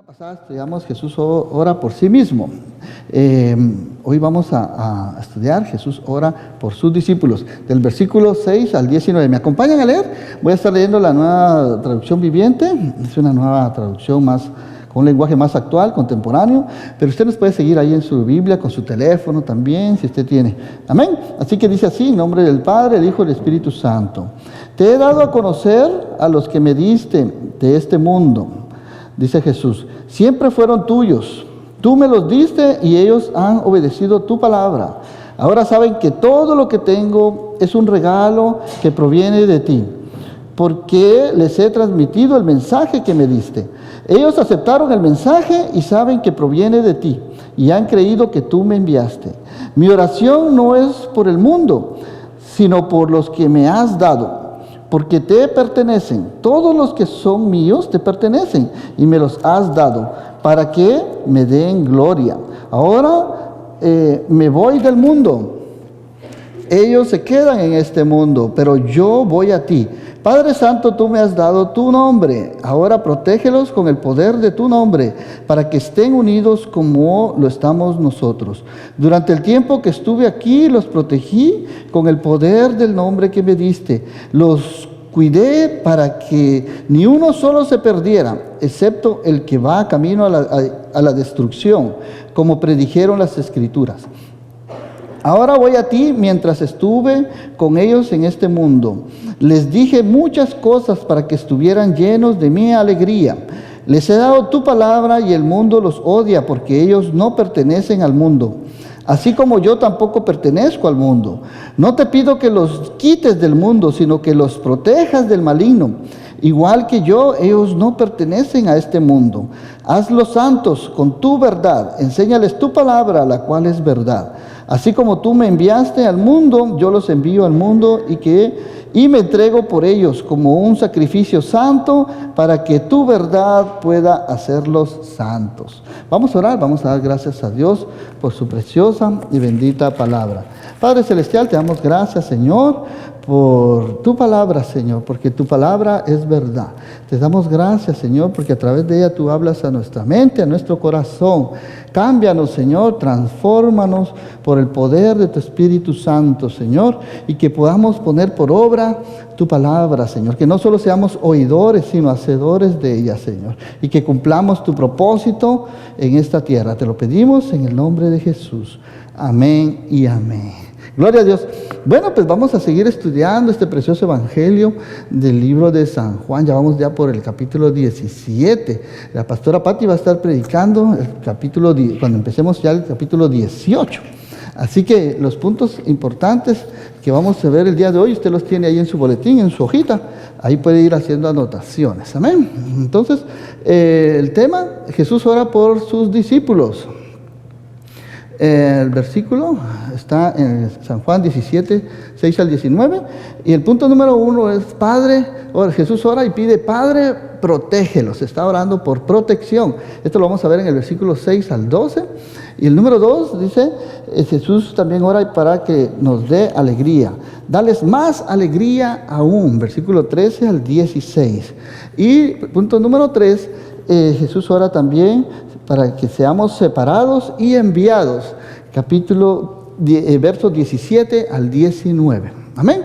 Pasada estudiamos Jesús ora por sí mismo. Hoy vamos a estudiar Jesús ora por sus discípulos, del versículo 6 al 19. ¿Me acompañan a leer? Voy a estar leyendo la nueva traducción viviente. Es una nueva traducción con un lenguaje más actual, contemporáneo, pero usted nos puede seguir ahí en su Biblia, con su teléfono también, si usted tiene. Amén. Así que dice así, en nombre del Padre, el Hijo y el Espíritu Santo. Te he dado a conocer a los que me diste de este mundo. Dice Jesús, siempre fueron tuyos, tú me los diste y ellos han obedecido tu palabra. Ahora saben que todo lo que tengo es un regalo que proviene de ti, porque les he transmitido el mensaje que me diste. Ellos aceptaron el mensaje y saben que proviene de ti, y han creído que tú me enviaste. Mi oración no es por el mundo, sino por los que me has dado, porque te pertenecen. Todos los que son míos te pertenecen y me los has dado para que me den gloria. Ahora me voy del mundo. Ellos se quedan en este mundo, pero yo voy a ti. Padre Santo, tú me has dado tu nombre. Ahora protégelos con el poder de tu nombre, para que estén unidos como lo estamos nosotros. Durante el tiempo que estuve aquí, los protegí con el poder del nombre que me diste. Los cuidé para que ni uno solo se perdiera, excepto el que va camino a la destrucción, como predijeron las Escrituras. Ahora voy a ti mientras estuve con ellos en este mundo. Les dije muchas cosas para que estuvieran llenos de mi alegría. Les he dado tu palabra y el mundo los odia porque ellos no pertenecen al mundo, así como yo tampoco pertenezco al mundo. No te pido que los quites del mundo, sino que los protejas del maligno. Igual que yo, ellos no pertenecen a este mundo. Hazlos santos con tu verdad. Enséñales tu palabra, la cual es verdad. Así como tú me enviaste al mundo, yo los envío al mundo y me entrego por ellos como un sacrificio santo para que tu verdad pueda hacerlos santos. Vamos a orar, vamos a dar gracias a Dios por su preciosa y bendita palabra. Padre Celestial, te damos gracias, Señor, por tu palabra, Señor, porque tu palabra es verdad. Te damos gracias, Señor, porque a través de ella tú hablas a nuestra mente, a nuestro corazón. Cámbianos, Señor, transfórmanos por el poder de tu Espíritu Santo, Señor, y que podamos poner por obra tu palabra, Señor, que no solo seamos oidores, sino hacedores de ella, Señor, y que cumplamos tu propósito en esta tierra. Te lo pedimos en el nombre de Jesús. Amén y amén. Gloria a Dios. Bueno, pues vamos a seguir estudiando este precioso evangelio del libro de San Juan. Ya vamos por el capítulo 17. La pastora Patti va a estar predicando el capítulo 10, cuando empecemos ya el capítulo 18. Así que los puntos importantes que vamos a ver el día de hoy, usted los tiene ahí en su boletín, en su hojita. Ahí puede ir haciendo anotaciones. Amén. Entonces, el tema, Jesús ora por sus discípulos. El versículo está en San Juan 17, 6 al 19. Y el punto número 1 es Jesús ora y pide, Padre, protégelos. Está orando por protección. Esto lo vamos a ver en el versículo 6 al 12. Y el número 2 dice, Jesús también ora para que nos dé alegría. Dales más alegría aún. Versículo 13 al 16. Y punto número 3, Jesús ora también para que seamos separados y enviados. Versos 17 al 19. Amén.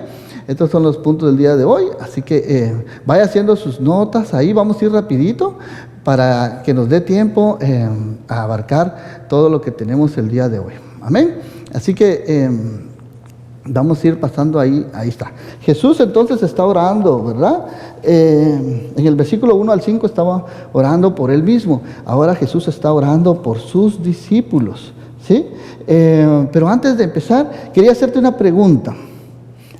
Estos son los puntos del día de hoy. Así que vaya haciendo sus notas. Ahí vamos a ir rapidito para que nos dé tiempo a abarcar todo lo que tenemos el día de hoy. Amén. Así que vamos a ir pasando ahí está. Jesús entonces está orando, ¿verdad? En el versículo 1 al 5 estaba orando por él mismo. Ahora Jesús está orando por sus discípulos, ¿sí? Pero antes de empezar, quería hacerte una pregunta.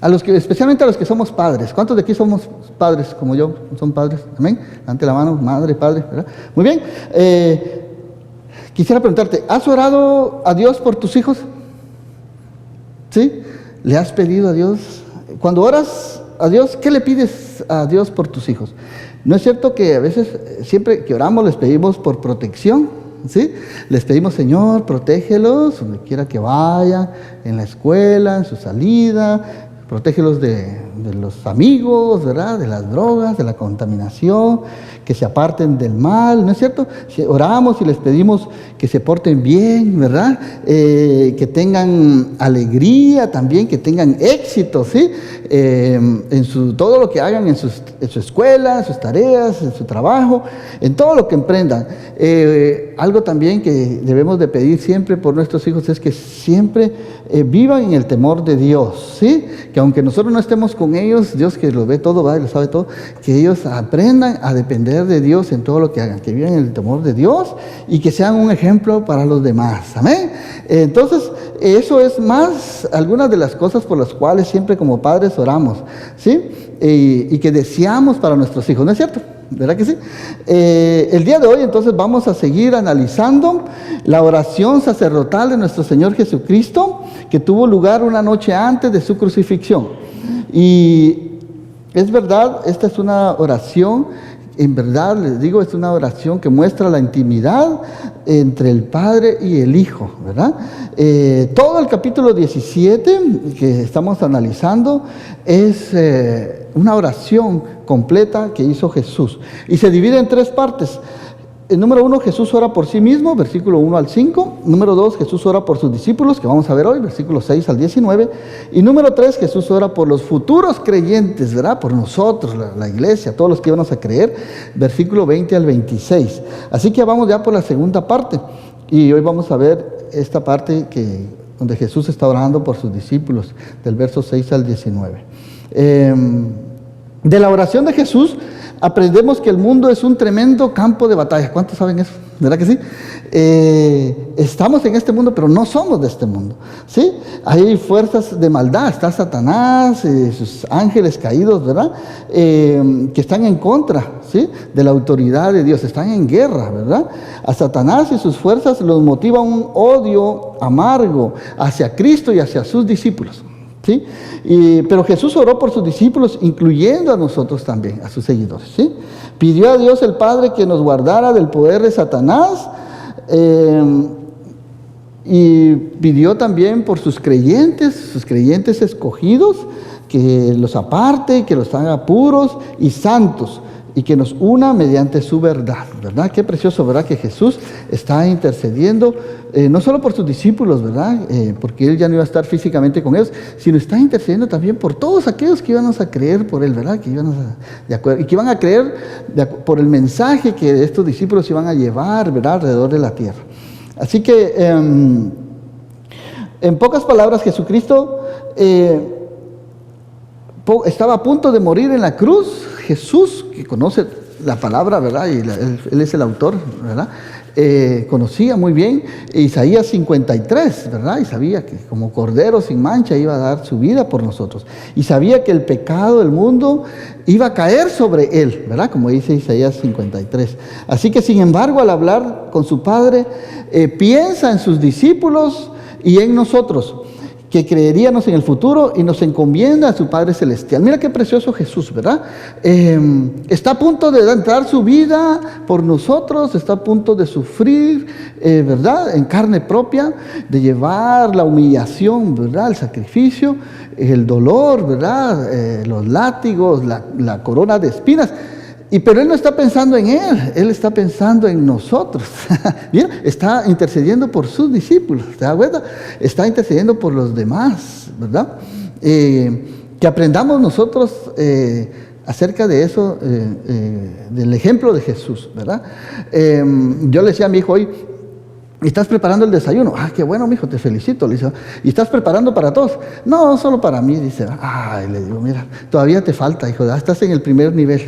Especialmente a los que somos padres. ¿Cuántos de aquí somos padres como yo? ¿Son padres? Amén. Levante la mano, madre, padre, ¿verdad? Muy bien. Quisiera preguntarte, ¿has orado a Dios por tus hijos? ¿Sí? ¿Le has pedido a Dios? Cuando oras a Dios, ¿qué le pides a Dios por tus hijos? ¿No es cierto que a veces, siempre que oramos, les pedimos por protección? ¿Sí? Les pedimos, Señor, protégelos donde quiera que vayan, en la escuela, en su salida, protégelos de de los amigos, ¿verdad? De las drogas, de la contaminación, que se aparten del mal, ¿no es cierto? Oramos y les pedimos que se porten bien, ¿verdad? Que tengan alegría también, que tengan éxito, ¿sí? Todo lo que hagan en su escuela, en sus tareas, en su trabajo, en todo lo que emprendan. Algo también que debemos de pedir siempre por nuestros hijos es que siempre vivan en el temor de Dios, ¿sí? Que aunque nosotros no estemos con ellos, Dios que lo ve todo, ¿verdad? Y lo sabe todo, que ellos aprendan a depender de Dios en todo lo que hagan, que vivan en el temor de Dios y que sean un ejemplo para los demás, amén. Entonces, eso es más algunas de las cosas por las cuales siempre como padres oramos, ¿sí? Y que deseamos para nuestros hijos, ¿no es cierto? ¿Verdad que sí? El día de hoy entonces vamos a seguir analizando la oración sacerdotal de nuestro Señor Jesucristo, que tuvo lugar una noche antes de su crucifixión. Y es verdad, esta es una oración, en verdad les digo, es una oración que muestra la intimidad entre el Padre y el Hijo, ¿verdad? Todo el capítulo 17 que estamos analizando es una oración completa que hizo Jesús y se divide en tres partes. El número 1, Jesús ora por sí mismo, versículo 1 al 5. Número 2, Jesús ora por sus discípulos, que vamos a ver hoy, versículos 6 al 19. Y número 3, Jesús ora por los futuros creyentes, ¿verdad? Por nosotros, la iglesia, todos los que íbamos a creer, versículo 20 al 26. Así que vamos ya por la segunda parte. Y hoy vamos a ver esta parte donde Jesús está orando por sus discípulos, del verso 6 al 19. De la oración de Jesús aprendemos que el mundo es un tremendo campo de batalla. ¿Cuántos saben eso? ¿Verdad que sí? Estamos en este mundo, pero no somos de este mundo, ¿sí? Hay fuerzas de maldad, está Satanás, sus ángeles caídos, ¿verdad? Que están en contra, ¿sí? De la autoridad de Dios, están en guerra, ¿verdad? A Satanás y sus fuerzas los motiva un odio amargo hacia Cristo y hacia sus discípulos, ¿sí? Pero Jesús oró por sus discípulos, incluyendo a nosotros también, a sus seguidores, ¿sí? Pidió a Dios el Padre que nos guardara del poder de Satanás, y pidió también por sus creyentes escogidos, que los aparte, que los haga puros y santos, y que nos una mediante su verdad, ¿verdad? Qué precioso, ¿verdad? Que Jesús está intercediendo, no solo por sus discípulos, ¿verdad? Porque Él ya no iba a estar físicamente con ellos, sino está intercediendo también por todos aquellos que iban a creer por Él, ¿verdad? Que iban a creer por el mensaje que estos discípulos iban a llevar, ¿verdad? Alrededor de la tierra. Así que, en pocas palabras, Jesucristo estaba a punto de morir en la cruz. Jesús, que conoce la palabra, ¿verdad? Y él es el autor, ¿verdad? Conocía muy bien Isaías 53, ¿verdad? Y sabía que como cordero sin mancha iba a dar su vida por nosotros. Y sabía que el pecado del mundo iba a caer sobre él, ¿verdad? Como dice Isaías 53. Así que, sin embargo, al hablar con su Padre, piensa en sus discípulos y en nosotros, que creeríamos en el futuro, y nos encomienda a su Padre Celestial. Mira qué precioso Jesús, ¿verdad? Está a punto de dar su vida por nosotros, está a punto de sufrir, ¿verdad? En carne propia, de llevar la humillación, ¿verdad? El sacrificio, el dolor, ¿verdad? Los látigos, la corona de espinas. Pero Él no está pensando en Él está pensando en nosotros. Bien, está intercediendo por sus discípulos, ¿te das cuenta? Está intercediendo por los demás, ¿verdad? Que aprendamos nosotros acerca de eso, del ejemplo de Jesús, ¿verdad? Yo le decía a mi hijo hoy, ¿estás preparando el desayuno? Ah, qué bueno, mijo, te felicito. Le dice, ¿y estás preparando para todos? No, solo para mí. Dice, ay, le digo, mira, todavía te falta, hijo, estás en el primer nivel.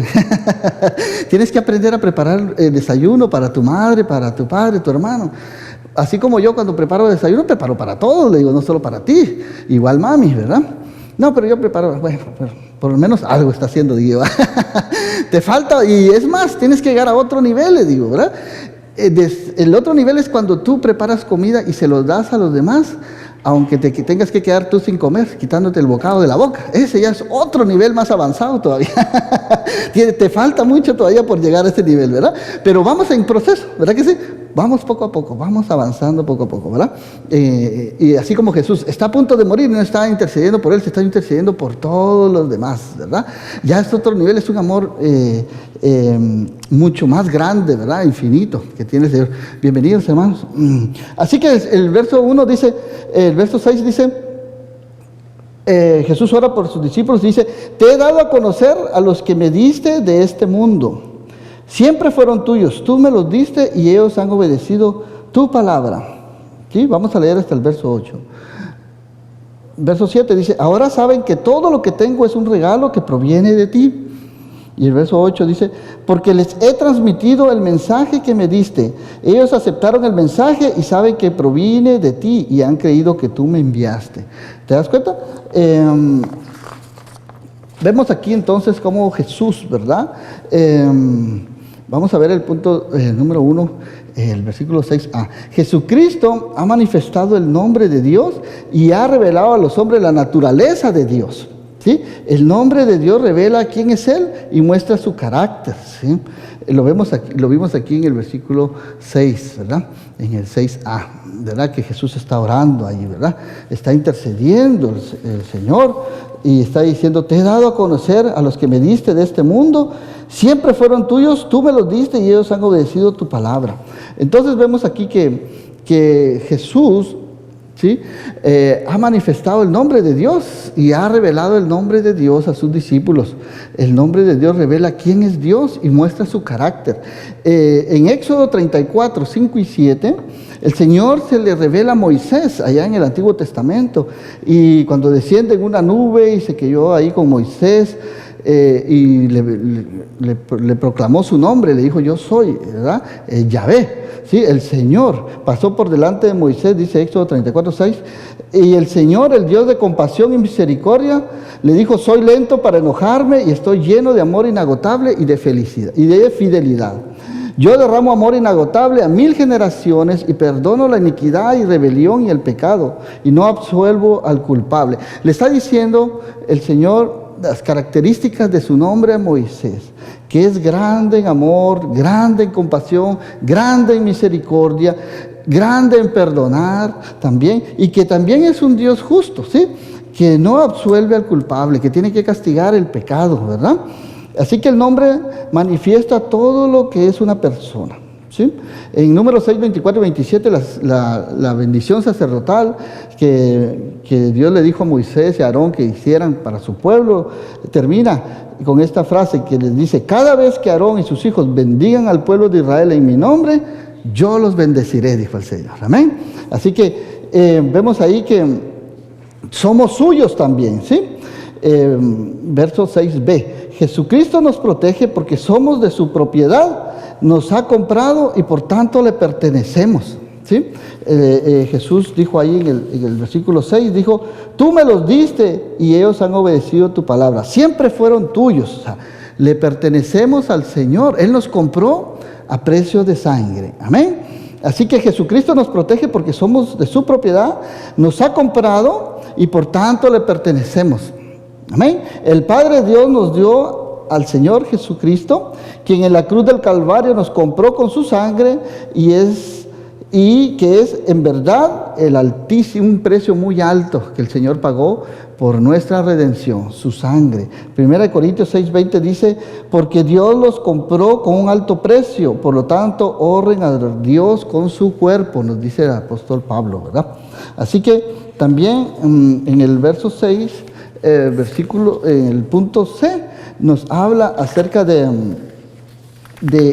Tienes que aprender a preparar el desayuno para tu madre, para tu padre, tu hermano. Así como yo cuando preparo el desayuno, preparo para todos, le digo, no solo para ti. Igual mami, ¿verdad? No, pero yo preparo, bueno, por lo menos algo está haciendo, digo. Te falta, y es más, tienes que llegar a otro nivel, le digo, ¿verdad? El otro nivel es cuando tú preparas comida y se lo das a los demás, aunque tengas que quedar tú sin comer, quitándote el bocado de la boca. Ese ya es otro nivel más avanzado todavía. Te falta mucho todavía por llegar a ese nivel, ¿verdad? Pero vamos en proceso, ¿verdad que sí? vamos poco a poco, vamos avanzando poco a poco, ¿verdad? Y así como Jesús está a punto de morir, no está intercediendo por él, se está intercediendo por todos los demás, ¿verdad? Ya es otro nivel, es un amor mucho más grande, ¿verdad? Infinito que tiene el Señor. Bienvenidos, hermanos. Así que el verso 1 dice, el verso 6 dice, Jesús ora por sus discípulos y dice, te he dado a conocer a los que me diste de este mundo. Siempre fueron tuyos, tú me los diste y ellos han obedecido tu palabra. ¿Sí? Vamos a leer hasta el verso 8. Verso 7 dice, ahora saben que todo lo que tengo es un regalo que proviene de ti. Y el verso 8 dice, porque les he transmitido el mensaje que me diste. Ellos aceptaron el mensaje y saben que proviene de ti y han creído que tú me enviaste. ¿Te das cuenta? Vemos aquí entonces cómo Jesús, ¿verdad? Vamos a ver el punto número 1, el versículo 6a. Jesucristo ha manifestado el nombre de Dios y ha revelado a los hombres la naturaleza de Dios. ¿Sí? El nombre de Dios revela quién es Él y muestra su carácter. ¿Sí? Lo vimos aquí en el versículo 6, ¿verdad? En el 6a, ¿verdad? Que Jesús está orando ahí, ¿verdad? Está intercediendo el Señor y está diciendo, te he dado a conocer a los que me diste de este mundo, siempre fueron tuyos, tú me los diste y ellos han obedecido tu palabra. Entonces vemos aquí que Jesús, ¿sí? Ha manifestado el nombre de Dios y ha revelado el nombre de Dios a sus discípulos. El nombre de Dios revela quién es Dios y muestra su carácter. En Éxodo 34, 5 y 7, el Señor se le revela a Moisés allá en el Antiguo Testamento, y cuando desciende en una nube y se quedó ahí con Moisés, y le proclamó su nombre, le dijo, yo soy, ¿verdad? Yahvé. Sí, el Señor pasó por delante de Moisés, dice Éxodo 34, 6, y el Señor, el Dios de compasión y misericordia, le dijo, soy lento para enojarme y estoy lleno de amor inagotable y de felicidad y de fidelidad. Yo derramo amor inagotable a 1000 generaciones y perdono la iniquidad y rebelión y el pecado y no absuelvo al culpable. Le está diciendo el Señor las características de su nombre a Moisés, que es grande en amor, grande en compasión, grande en misericordia, grande en perdonar también, y que también es un Dios justo, ¿sí? Que no absuelve al culpable, que tiene que castigar el pecado, ¿verdad? Así que el nombre manifiesta todo lo que es una persona. ¿Sí? En Números 6, 24 y 27, la bendición sacerdotal que Dios le dijo a Moisés y a Aarón que hicieran para su pueblo, termina con esta frase que les dice, cada vez que Aarón y sus hijos bendigan al pueblo de Israel en mi nombre, yo los bendeciré, dijo el Señor. Amén. Así que vemos ahí que somos suyos también, ¿sí? Verso 6b, Jesucristo nos protege porque somos de su propiedad, nos ha comprado y por tanto le pertenecemos. ¿Sí? Jesús dijo ahí en el versículo 6, dijo, tú me los diste y ellos han obedecido tu palabra. Siempre fueron tuyos. O sea, le pertenecemos al Señor. Él nos compró a precio de sangre. Amén. Así que Jesucristo nos protege porque somos de su propiedad, nos ha comprado y por tanto le pertenecemos. Amén. El Padre Dios nos dio al Señor Jesucristo, quien en la cruz del Calvario nos compró con su sangre y que es en verdad el altísimo, un precio muy alto que el Señor pagó por nuestra redención, su sangre. 1 Corintios 6:20 dice, porque Dios los compró con un alto precio, por lo tanto honren a Dios con su cuerpo, nos dice el apóstol Pablo, ¿verdad? Así que también en el verso 6, en el punto C, nos habla acerca de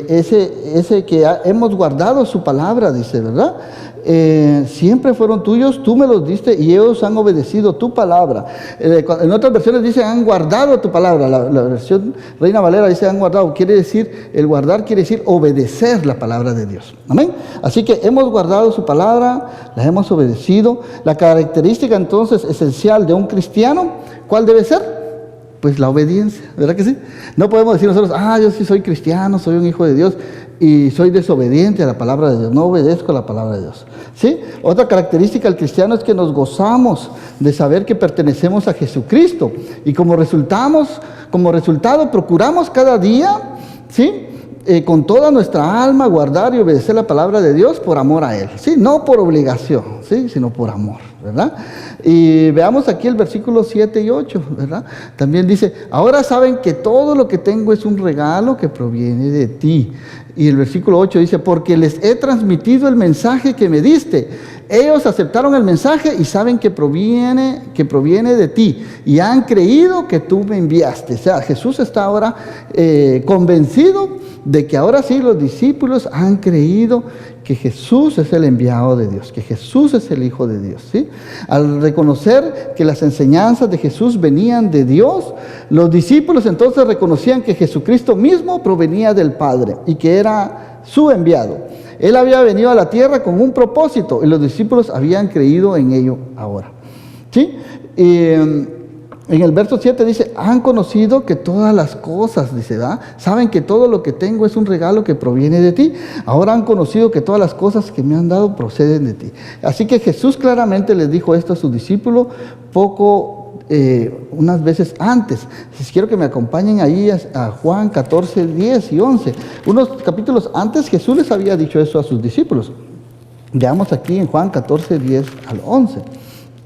ese que hemos guardado su palabra, dice, ¿verdad? Siempre fueron tuyos, tú me los diste y ellos han obedecido tu palabra. En otras versiones dice, han guardado tu palabra. La versión Reina Valera dice, han guardado. Quiere decir, el guardar quiere decir obedecer la palabra de Dios. Amén. Así que hemos guardado su palabra, la hemos obedecido. La característica entonces esencial de un cristiano, ¿cuál debe ser? Pues la obediencia, ¿verdad que sí? No podemos decir nosotros, yo sí soy cristiano, soy un hijo de Dios y soy desobediente a la palabra de Dios, no obedezco a la palabra de Dios, ¿sí? Otra característica del cristiano es que nos gozamos de saber que pertenecemos a Jesucristo y como resultado procuramos cada día, ¿sí? con toda nuestra alma guardar y obedecer la palabra de Dios por amor a Él, ¿sí? No por obligación, ¿sí? Sino por amor, ¿verdad? Y veamos aquí el versículo 7 y 8, ¿verdad? También dice, ahora saben que todo lo que tengo es un regalo que proviene de ti. Y el versículo 8 dice, porque les he transmitido el mensaje que me diste. Ellos aceptaron el mensaje y saben que proviene de ti. Y han creído que tú me enviaste. O sea, Jesús está ahora convencido de que ahora sí los discípulos han creído que Jesús es el enviado de Dios, que Jesús es el Hijo de Dios, ¿sí? Al reconocer que las enseñanzas de Jesús venían de Dios, los discípulos entonces reconocían que Jesucristo mismo provenía del Padre y que era su enviado. Él había venido a la tierra con un propósito y los discípulos habían creído en ello ahora, ¿sí? En el verso 7 dice, han conocido que todas las cosas, dice, ¿verdad? Saben que todo lo que tengo es un regalo que proviene de ti. Ahora han conocido que todas las cosas que me han dado proceden de ti. Así que Jesús claramente les dijo esto a sus discípulos unas veces antes. Quiero que me acompañen ahí a Juan 14, 10 y 11. Unos capítulos antes Jesús les había dicho eso a sus discípulos. Veamos aquí en Juan 14, 10 al 11.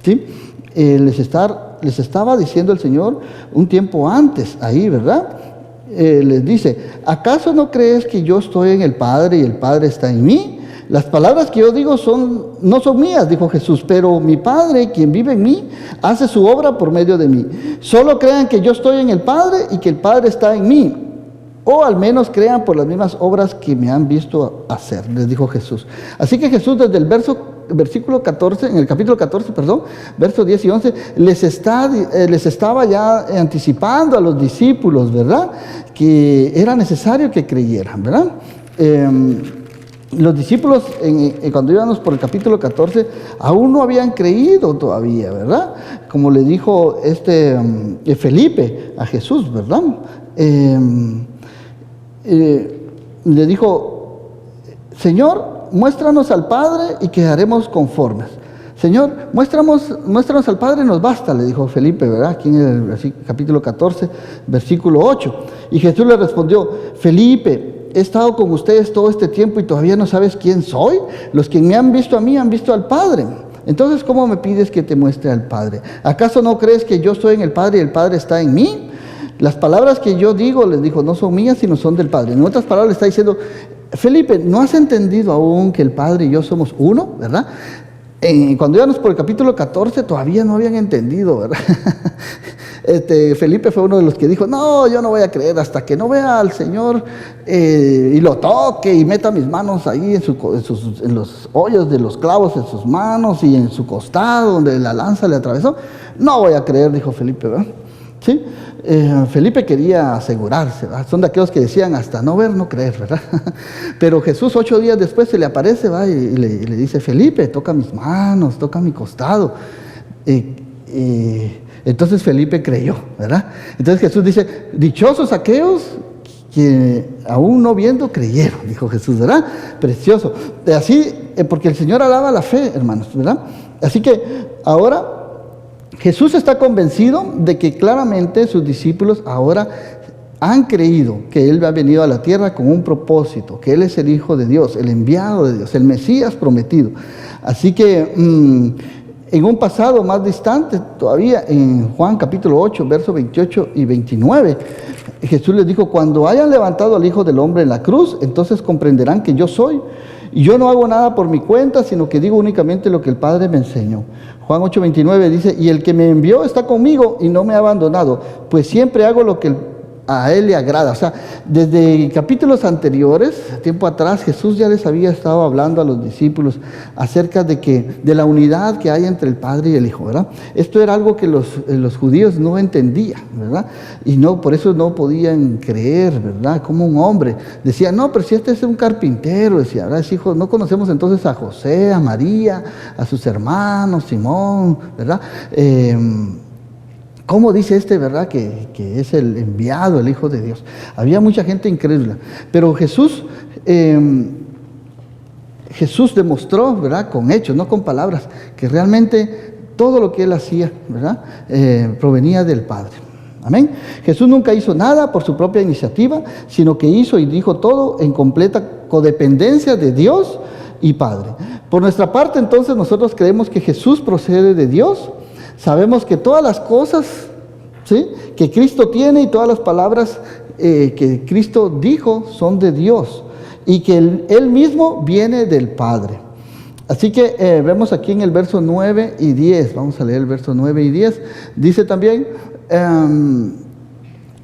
¿Sí? Les estaba diciendo el Señor un tiempo antes ahí, ¿verdad? Les dice, ¿acaso no crees que yo estoy en el Padre y el Padre está en mí? Las palabras que yo digo no son mías, dijo Jesús, pero mi Padre, quien vive en mí, hace su obra por medio de mí. Solo crean que yo estoy en el Padre y que el Padre está en mí. O al menos crean por las mismas obras que me han visto hacer, les dijo Jesús. Así que Jesús desde el versículo 14, en el capítulo 14, versos 10 y 11, les estaba ya anticipando a los discípulos, ¿verdad? Que era necesario que creyeran, ¿verdad? Los discípulos, cuando íbamos por el capítulo 14, aún no habían creído todavía, ¿verdad? Como le dijo Felipe a Jesús, ¿verdad? Le dijo, Señor, muéstranos al Padre y quedaremos conformes. Señor, muéstranos al Padre y nos basta, le dijo Felipe, ¿verdad? Aquí en el capítulo 14, versículo 8. Y Jesús le respondió, Felipe, he estado con ustedes todo este tiempo y todavía no sabes quién soy. Los que me han visto a mí han visto al Padre. Entonces, ¿cómo me pides que te muestre al Padre? ¿Acaso no crees que yo estoy en el Padre y el Padre está en mí? Las palabras que yo digo, les dijo, no son mías, sino son del Padre. En otras palabras, le está diciendo, Felipe, ¿no has entendido aún que el Padre y yo somos uno? ¿Verdad? Cuando íbamos por el capítulo 14, todavía no habían entendido, ¿verdad? Felipe fue uno de los que dijo, no, yo no voy a creer hasta que no vea al Señor y lo toque y meta mis manos ahí en los hoyos de los clavos en sus manos y en su costado donde la lanza le atravesó. No voy a creer, dijo Felipe, ¿verdad? ¿Sí? Felipe quería asegurarse, ¿verdad? Son de aquellos que decían hasta no ver, no creer, ¿verdad? Pero Jesús 8 días después se le aparece, ¿verdad? Y le dice, Felipe, toca mis manos, toca mi costado. Entonces Felipe creyó, ¿verdad? Entonces Jesús dice, dichosos aquellos que aún no viendo creyeron, dijo Jesús, ¿verdad? Precioso. Así, porque el Señor alaba la fe, hermanos, ¿verdad? Así que ahora Jesús está convencido de que claramente sus discípulos ahora han creído que Él ha venido a la tierra con un propósito, que Él es el Hijo de Dios, el enviado de Dios, el Mesías prometido. Así que en un pasado más distante, todavía en Juan capítulo 8, versos 28 y 29, Jesús les dijo, cuando hayan levantado al Hijo del Hombre en la cruz, entonces comprenderán que yo soy. Y yo no hago nada por mi cuenta, sino que digo únicamente lo que el Padre me enseñó. Juan 8:29 dice, y el que me envió está conmigo y no me ha abandonado, pues siempre hago lo que a Él le agrada. O sea, desde capítulos anteriores, tiempo atrás, Jesús ya les había estado hablando a los discípulos acerca de la unidad que hay entre el Padre y el Hijo, ¿verdad? Esto era algo que los judíos no entendían, ¿verdad? Y por eso no podían creer, ¿verdad? Como un hombre decía, no, pero si este es un carpintero, decía, ¿verdad? Es hijo, no conocemos entonces a José, a María, a sus hermanos, Simón, ¿verdad? ¿Cómo dice verdad? Que es el enviado, el Hijo de Dios. Había mucha gente incrédula. Pero Jesús demostró, ¿verdad? Con hechos, no con palabras, que realmente todo lo que Él hacía, ¿verdad? Provenía del Padre. Amén. Jesús nunca hizo nada por su propia iniciativa, sino que hizo y dijo todo en completa codependencia de Dios y Padre. Por nuestra parte, entonces, nosotros creemos que Jesús procede de Dios. Sabemos que todas las cosas, ¿sí?, que Cristo tiene y todas las palabras que Cristo dijo son de Dios y que Él mismo viene del Padre. Así que vemos aquí en el verso 9 y 10, vamos a leer el verso 9 y 10, dice también,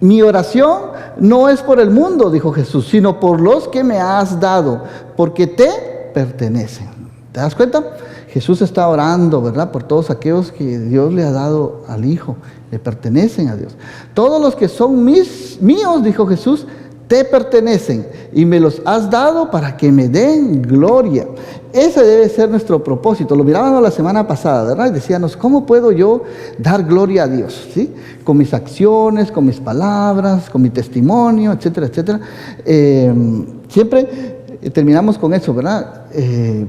mi oración no es por el mundo, dijo Jesús, sino por los que me has dado, porque te pertenecen. ¿Te das cuenta? Jesús está orando, ¿verdad?, por todos aquellos que Dios le ha dado al Hijo, le pertenecen a Dios. Todos los que son míos, dijo Jesús, te pertenecen y me los has dado para que me den gloria. Ese debe ser nuestro propósito. Lo mirábamos la semana pasada, ¿verdad? Y decíamos, ¿cómo puedo yo dar gloria a Dios? ¿Sí? Con mis acciones, con mis palabras, con mi testimonio, etcétera, etcétera. Siempre terminamos con eso, ¿verdad?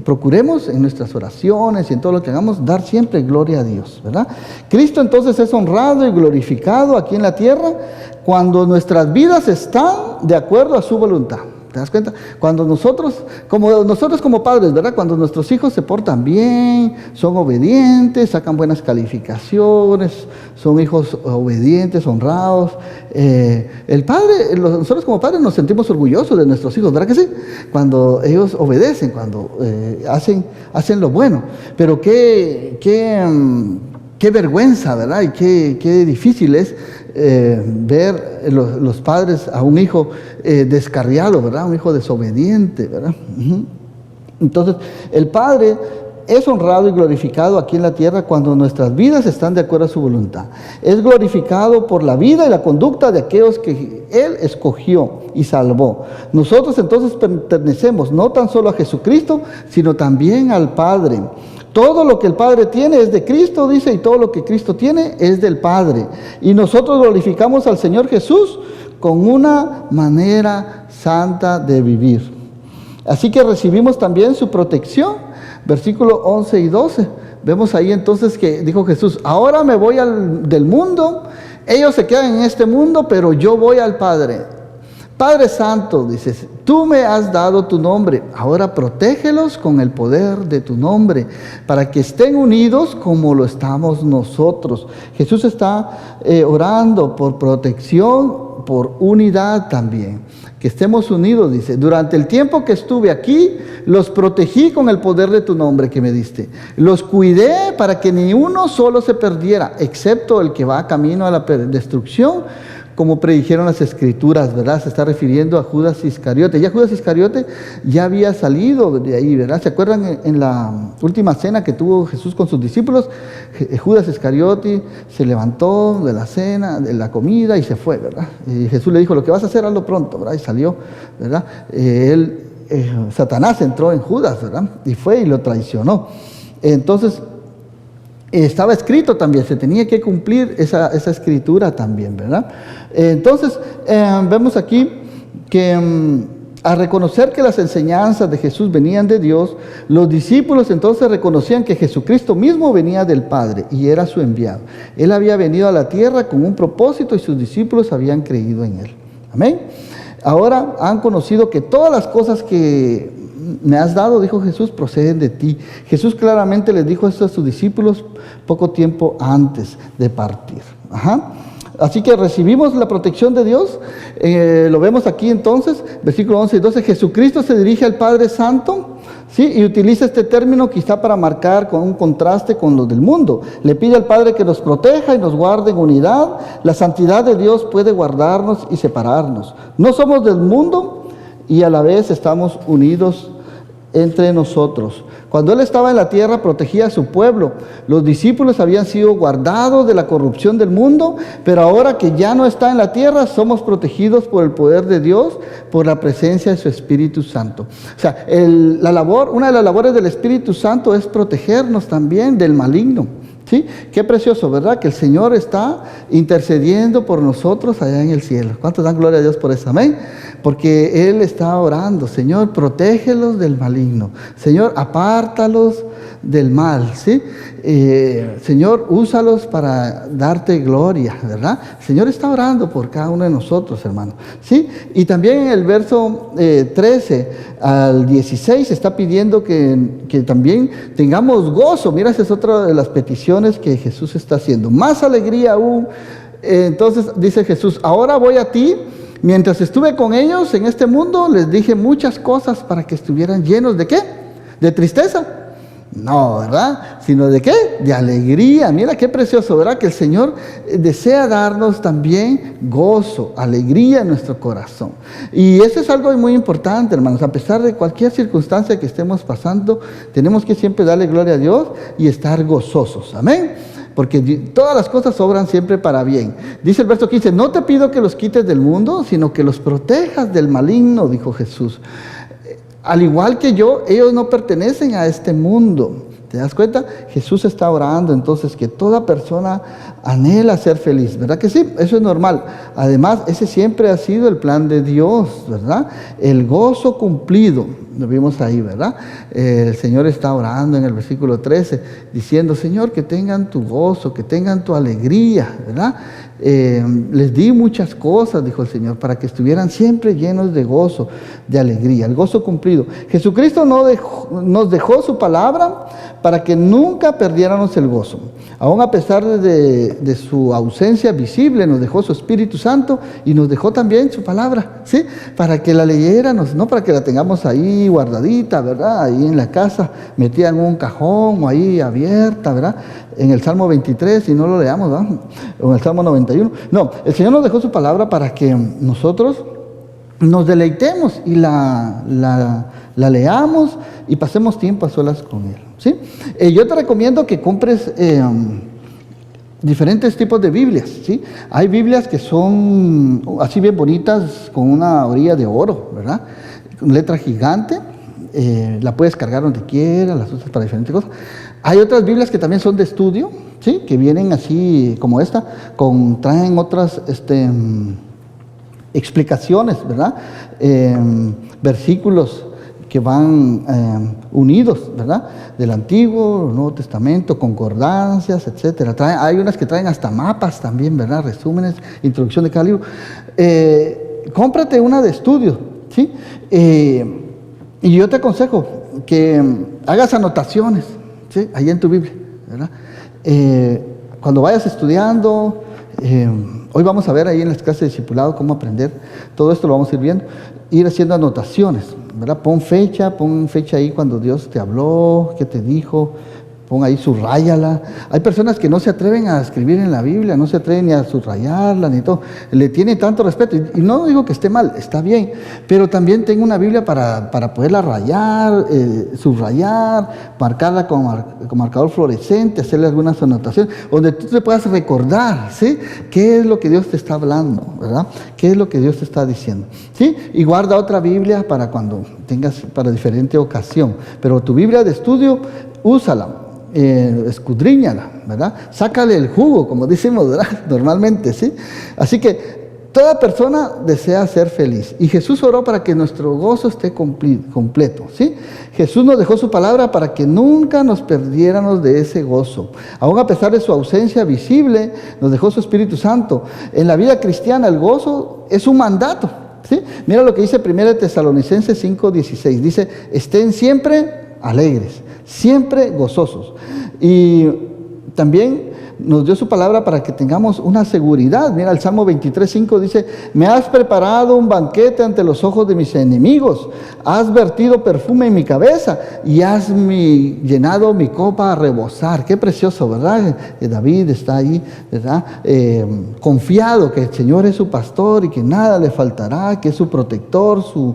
Procuremos en nuestras oraciones y en todo lo que hagamos dar siempre gloria a Dios, ¿verdad? Cristo entonces es honrado y glorificado aquí en la tierra cuando nuestras vidas están de acuerdo a su voluntad. ¿Te das cuenta? Cuando nosotros como padres, ¿verdad?, cuando nuestros hijos se portan bien, son obedientes, sacan buenas calificaciones, son hijos obedientes, honrados, nosotros como padres nos sentimos orgullosos de nuestros hijos, ¿verdad que sí? Cuando ellos obedecen, cuando hacen lo bueno. Pero qué vergüenza, ¿verdad? Y qué difícil es ver los padres a un hijo descarriado, ¿verdad? Un hijo desobediente, ¿verdad? Entonces, el Padre es honrado y glorificado aquí en la tierra cuando nuestras vidas están de acuerdo a su voluntad. Es glorificado por la vida y la conducta de aquellos que Él escogió y salvó. Nosotros entonces pertenecemos no tan solo a Jesucristo, sino también al Padre. Todo lo que el Padre tiene es de Cristo, dice, y todo lo que Cristo tiene es del Padre. Y nosotros glorificamos al Señor Jesús con una manera santa de vivir. Así que recibimos también su protección. Versículo 11 y 12. Vemos ahí entonces que dijo Jesús, ahora me voy del mundo, ellos se quedan en este mundo, pero yo voy al Padre. Padre Santo, dices, tú me has dado tu nombre, ahora protégelos con el poder de tu nombre, para que estén unidos como lo estamos nosotros. Jesús está orando por protección, por unidad también. Que estemos unidos, dice, durante el tiempo que estuve aquí, los protegí con el poder de tu nombre que me diste. Los cuidé para que ni uno solo se perdiera, excepto el que va camino a la destrucción, como predijeron las Escrituras, ¿verdad? Se está refiriendo a Judas Iscariote. Ya Judas Iscariote ya había salido de ahí, ¿verdad? ¿Se acuerdan en la última cena que tuvo Jesús con sus discípulos? Judas Iscariote se levantó de la cena, de la comida y se fue, ¿verdad? Y Jesús le dijo, lo que vas a hacer, hazlo pronto, ¿verdad? Y salió, ¿verdad? Satanás entró en Judas, ¿verdad? Y fue y lo traicionó. Entonces, estaba escrito también, se tenía que cumplir esa escritura también, ¿verdad? Entonces, vemos aquí que al reconocer que las enseñanzas de Jesús venían de Dios, los discípulos entonces reconocían que Jesucristo mismo venía del Padre y era su enviado. Él había venido a la tierra con un propósito y sus discípulos habían creído en Él. Amén. Ahora han conocido que todas las cosas que me has dado, dijo Jesús, proceden de ti. Jesús claramente les dijo esto a sus discípulos poco tiempo antes de partir. Así que recibimos la protección de Dios. Lo vemos aquí entonces, versículo 11 y 12. Jesucristo se dirige al Padre Santo, ¿sí? Y utiliza este término quizá para marcar con un contraste con los del mundo. Le pide al Padre que nos proteja y nos guarde en unidad. La santidad de Dios puede guardarnos y separarnos. No somos del mundo y a la vez estamos unidos entre nosotros. Cuando Él estaba en la tierra, protegía a su pueblo. Los discípulos habían sido guardados de la corrupción del mundo, pero ahora que ya no está en la tierra, somos protegidos por el poder de Dios, por la presencia de su Espíritu Santo. O sea, una de las labores del Espíritu Santo es protegernos también del maligno, ¿Sí? Qué precioso, ¿verdad? Que el Señor está intercediendo por nosotros allá en el cielo. ¿Cuántos dan gloria a Dios por eso? Amén. Porque Él está orando. Señor, protégelos del maligno. Señor, apártalos del mal, ¿sí? Señor, úsalos para darte gloria, ¿verdad? El Señor está orando por cada uno de nosotros, hermano, ¿sí? Y también en el verso 13 al 16 está pidiendo que también tengamos gozo. Mira, esa es otra de las peticiones que Jesús está haciendo. Más alegría aún. Entonces dice Jesús, ahora voy a ti. Mientras estuve con ellos en este mundo, les dije muchas cosas para que estuvieran llenos ¿de qué? ¿De tristeza? No, ¿verdad? Sino ¿de qué? De alegría. Mira qué precioso, ¿verdad? Que el Señor desea darnos también gozo, alegría en nuestro corazón. Y eso es algo muy importante, hermanos. A pesar de cualquier circunstancia que estemos pasando, tenemos que siempre darle gloria a Dios y estar gozosos. Amén. Porque todas las cosas obran siempre para bien. Dice el verso 15, no te pido que los quites del mundo, sino que los protejas del maligno, dijo Jesús. Al igual que yo, ellos no pertenecen a este mundo. ¿Te das cuenta? Jesús está orando entonces que toda persona anhela ser feliz, ¿verdad que sí? Eso es normal. Además, ese siempre ha sido el plan de Dios, ¿verdad? El gozo cumplido, lo vimos ahí, ¿verdad? El Señor está orando en el versículo 13, diciendo, Señor, que tengan tu gozo, que tengan tu alegría, ¿verdad? Les di muchas cosas, dijo el Señor, para que estuvieran siempre llenos de gozo, de alegría, el gozo cumplido. Jesucristo nos dejó su palabra para que nunca perdiéramos el gozo. Aún a pesar de su ausencia visible, nos dejó su Espíritu Santo y nos dejó también su palabra, ¿sí? Para que la leyéramos, no para que la tengamos ahí guardadita, ¿verdad? Ahí en la casa, metida en un cajón o ahí abierta, ¿verdad? En el Salmo 23, si no lo leamos, ¿verdad? O en el Salmo 91. No, el Señor nos dejó su palabra para que nosotros nos deleitemos y la leamos y pasemos tiempo a solas con Él, ¿sí? Yo te recomiendo que compres diferentes tipos de Biblias, ¿sí? Hay Biblias que son así bien bonitas, con una orilla de oro, ¿verdad? Con letra gigante, la puedes cargar donde quieras, las usas para diferentes cosas. Hay otras Biblias que también son de estudio, ¿sí? Que vienen así como esta, traen otras explicaciones, ¿verdad? Versículos que van unidos, ¿verdad? Del Antiguo, Nuevo Testamento, concordancias, etcétera. Hay unas que traen hasta mapas también, ¿verdad? Resúmenes, introducción de cada libro. Cómprate una de estudio, ¿sí? Y yo te aconsejo que hagas anotaciones, ¿sí? Ahí en tu Biblia, ¿verdad? Cuando vayas estudiando, hoy vamos a ver ahí en las clases de discipulado cómo aprender. Todo esto lo vamos a ir viendo. Ir haciendo anotaciones, ¿verdad? Pon fecha ahí cuando Dios te habló, qué te dijo. Pon ahí, subráyala. Hay personas que no se atreven a escribir en la Biblia, no se atreven ni a subrayarla, ni todo. Le tienen tanto respeto. Y no digo que esté mal, está bien. Pero también tengo una Biblia para poderla rayar, subrayar, marcarla con marcador fluorescente, hacerle algunas anotaciones, donde tú te puedas recordar, ¿sí? ¿Qué es lo que Dios te está hablando, verdad? ¿Qué es lo que Dios te está diciendo? ¿Sí? Y guarda otra Biblia para cuando tengas, para diferente ocasión. Pero tu Biblia de estudio, úsala. Escudriñala, ¿verdad? Sácale el jugo, como decimos, ¿verdad? Normalmente, ¿sí? Así que toda persona desea ser feliz. Y Jesús oró para que nuestro gozo esté completo, ¿sí? Jesús nos dejó su palabra para que nunca nos perdiéramos de ese gozo. Aún a pesar de su ausencia visible, nos dejó su Espíritu Santo. En la vida cristiana el gozo es un mandato, ¿sí? Mira lo que dice 1 Tesalonicenses 5:16. Dice, estén siempre alegres, siempre gozosos. Y también nos dio su palabra para que tengamos una seguridad. Mira, el Salmo 23:5 dice, me has preparado un banquete ante los ojos de mis enemigos, has vertido perfume en mi cabeza y has llenado mi copa a rebosar. Qué precioso, ¿verdad? David está ahí, ¿verdad? Confiado que el Señor es su pastor y que nada le faltará, que es su protector, su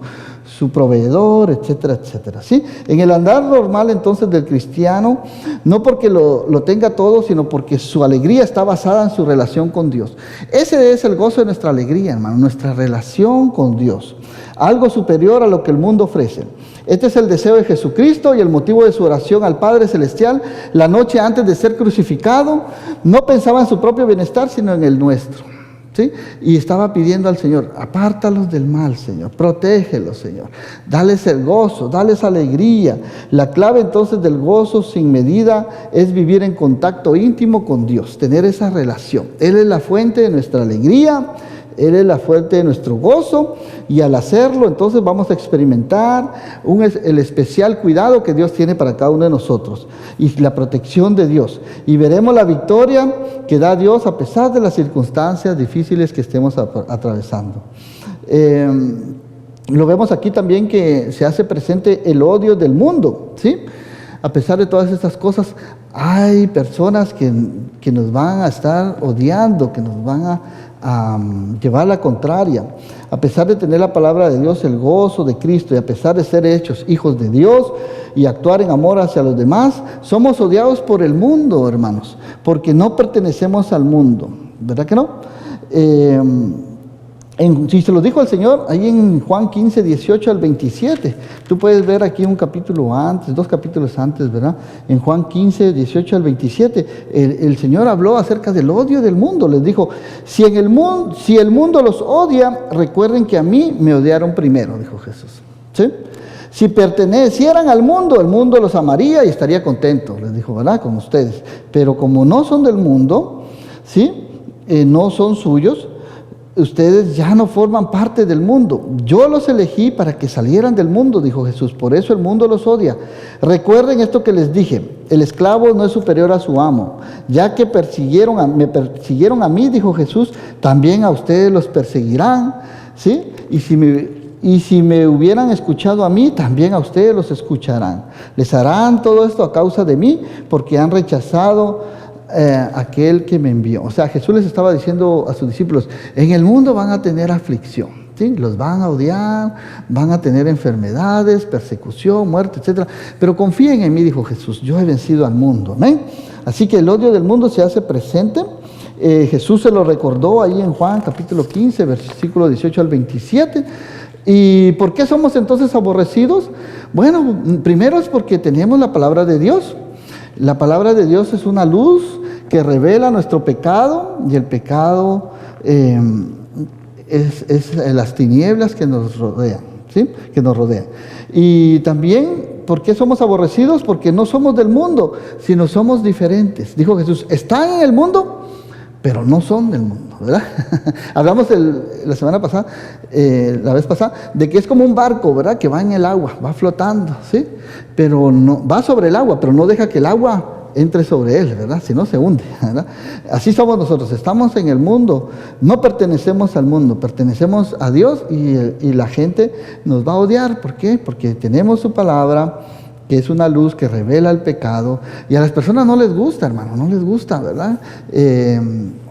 proveedor, etcétera, etcétera, ¿sí? En el andar normal entonces del cristiano, no porque lo tenga todo, sino porque su alegría está basada en su relación con Dios. Ese es el gozo de nuestra alegría, hermano, nuestra relación con Dios. Algo superior a lo que el mundo ofrece. Este es el deseo de Jesucristo y el motivo de su oración al Padre Celestial la noche antes de ser crucificado. No pensaba en su propio bienestar, sino en el nuestro, ¿sí? Y estaba pidiendo al Señor: apártalos del mal, Señor, protégelos, Señor, dales el gozo, dales alegría. La clave entonces del gozo sin medida es vivir en contacto íntimo con Dios, tener esa relación. Él es la fuente de nuestra alegría, Él es la fuente de nuestro gozo, y al hacerlo entonces vamos a experimentar el especial cuidado que Dios tiene para cada uno de nosotros y la protección de Dios, y veremos la victoria que da Dios a pesar de las circunstancias difíciles que estemos atravesando. Lo vemos aquí también que se hace presente el odio del mundo, ¿sí? A pesar de todas estas cosas, hay personas que nos van a estar odiando, que nos van a llevar la contraria. A pesar de tener la palabra de Dios, el gozo de Cristo, y a pesar de ser hechos hijos de Dios y actuar en amor hacia los demás, somos odiados por el mundo, hermanos, porque no pertenecemos al mundo, ¿verdad que no? Si se lo dijo el Señor ahí en Juan 15, 18 al 27. Tú puedes ver aquí un capítulo antes, 2 capítulos antes, ¿verdad? En Juan 15, 18 al 27, el Señor habló acerca del odio del mundo. Les dijo: si el mundo los odia, recuerden que a mí me odiaron primero, dijo Jesús, ¿sí? Si pertenecieran al mundo, el mundo los amaría y estaría contento, les dijo, ¿verdad? Con ustedes. Pero como no son del mundo, ¿sí? No son suyos, ustedes ya no forman parte del mundo. Yo los elegí para que salieran del mundo, dijo Jesús. Por eso el mundo los odia. Recuerden esto que les dije: el esclavo no es superior a su amo. Ya que me persiguieron a mí, dijo Jesús, también a ustedes los perseguirán, ¿sí? Y si me hubieran escuchado a mí, también a ustedes los escucharán. Les harán todo esto a causa de mí, porque han rechazado aquel que me envió. O sea, Jesús les estaba diciendo a sus discípulos: en el mundo van a tener aflicción, ¿sí? Los van a odiar, van a tener enfermedades, persecución, muerte, etc. Pero confíen en mí, dijo Jesús, yo he vencido al mundo. ¿Amén? Así que el odio del mundo se hace presente. Jesús se lo recordó ahí en Juan capítulo 15, versículo 18 al 27. ¿Y por qué somos entonces aborrecidos? Bueno, primero es porque tenemos la palabra de Dios. La palabra de Dios es una luz que revela nuestro pecado, y el pecado es las tinieblas que nos rodean, ¿sí? Que nos rodean. Y también, ¿por qué somos aborrecidos? Porque no somos del mundo, sino somos diferentes. Dijo Jesús: están en el mundo, pero no son del mundo, ¿verdad? Hablamos la vez pasada, de que es como un barco, ¿verdad? Que va en el agua, va flotando, ¿sí? Pero no, va sobre el agua, pero no deja que el agua entre sobre él, ¿verdad? Si no, se hunde, ¿verdad? Así somos nosotros, estamos en el mundo, no pertenecemos al mundo, pertenecemos a Dios, y la gente nos va a odiar. ¿Por qué? Porque tenemos su palabra, que es una luz que revela el pecado, y a las personas no les gusta, hermano, no les gusta, ¿verdad?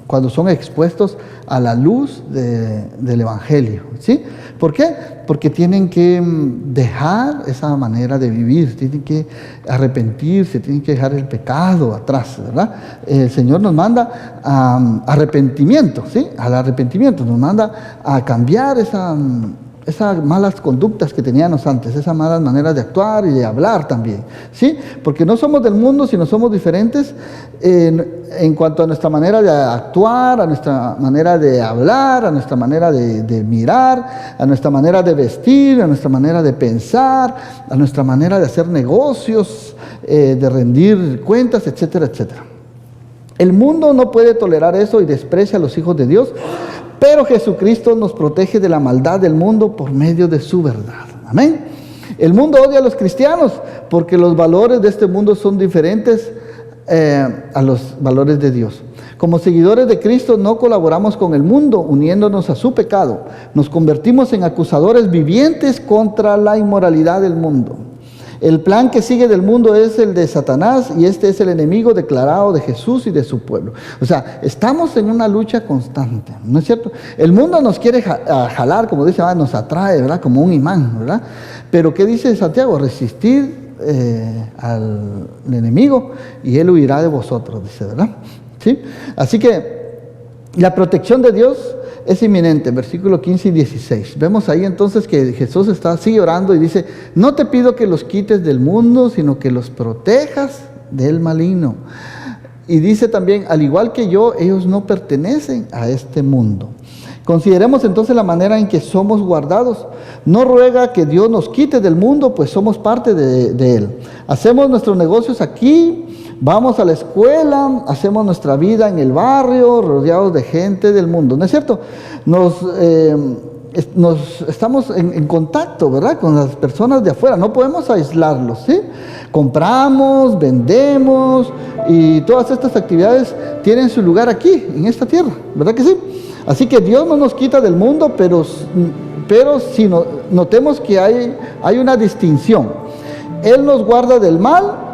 Cuando son expuestos a la luz del Evangelio, ¿sí? ¿Por qué? Porque tienen que dejar esa manera de vivir, tienen que arrepentirse, tienen que dejar el pecado atrás, ¿verdad? El Señor nos manda a arrepentimiento, ¿sí? Al arrepentimiento, nos manda a cambiar esas malas conductas que teníamos antes, esas malas maneras de actuar y de hablar también, ¿sí? Porque no somos del mundo, sino somos diferentes en cuanto a nuestra manera de actuar, a nuestra manera de hablar, a nuestra manera de mirar, a nuestra manera de vestir, a nuestra manera de pensar, a nuestra manera de hacer negocios, de rendir cuentas, etcétera, etcétera. El mundo no puede tolerar eso y desprecia a los hijos de Dios, pero Jesucristo nos protege de la maldad del mundo por medio de su verdad. Amén. El mundo odia a los cristianos porque los valores de este mundo son diferentes a los valores de Dios. Como seguidores de Cristo no colaboramos con el mundo uniéndonos a su pecado. Nos convertimos en acusadores vivientes contra la inmoralidad del mundo. El plan que sigue del mundo es el de Satanás, y este es el enemigo declarado de Jesús y de su pueblo. O sea, estamos en una lucha constante, ¿no es cierto? El mundo nos quiere jalar, como dice, nos atrae, ¿verdad? Como un imán, ¿verdad? Pero ¿qué dice Santiago? Resistir al enemigo y él huirá de vosotros, dice, ¿verdad? ¿Sí? Así que la protección de Dios es inminente, versículo 15 y 16. Vemos ahí entonces que Jesús sigue orando y dice, no te pido que los quites del mundo, sino que los protejas del maligno. Y dice también, al igual que yo, ellos no pertenecen a este mundo. Consideremos entonces la manera en que somos guardados. No ruega que Dios nos quite del mundo, pues somos parte de él. Hacemos nuestros negocios aquí, vamos a la escuela, hacemos nuestra vida en el barrio, rodeados de gente del mundo. ¿No es cierto? Estamos en contacto, ¿verdad?, con las personas de afuera. No podemos aislarlos, ¿sí? Compramos, vendemos, y todas estas actividades tienen su lugar aquí, en esta tierra, ¿verdad que sí? Así que Dios no nos quita del mundo, pero si notemos que hay una distinción. Él nos guarda del mal.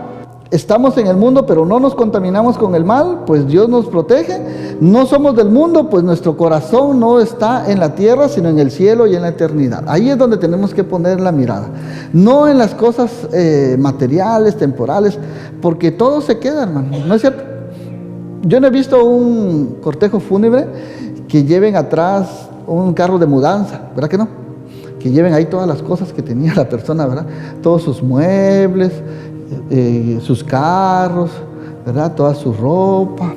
Estamos en el mundo, pero no nos contaminamos con el mal, pues Dios nos protege. No somos del mundo, pues nuestro corazón no está en la tierra, sino en el cielo y en la eternidad. Ahí es donde tenemos que poner la mirada. No en las cosas materiales, temporales, porque todo se queda, hermano. ¿No es cierto? Yo no he visto un cortejo fúnebre que lleven atrás un carro de mudanza, ¿verdad que no? Que lleven ahí todas las cosas que tenía la persona, ¿verdad? Todos sus muebles, sus carros, ¿verdad? Toda su ropa,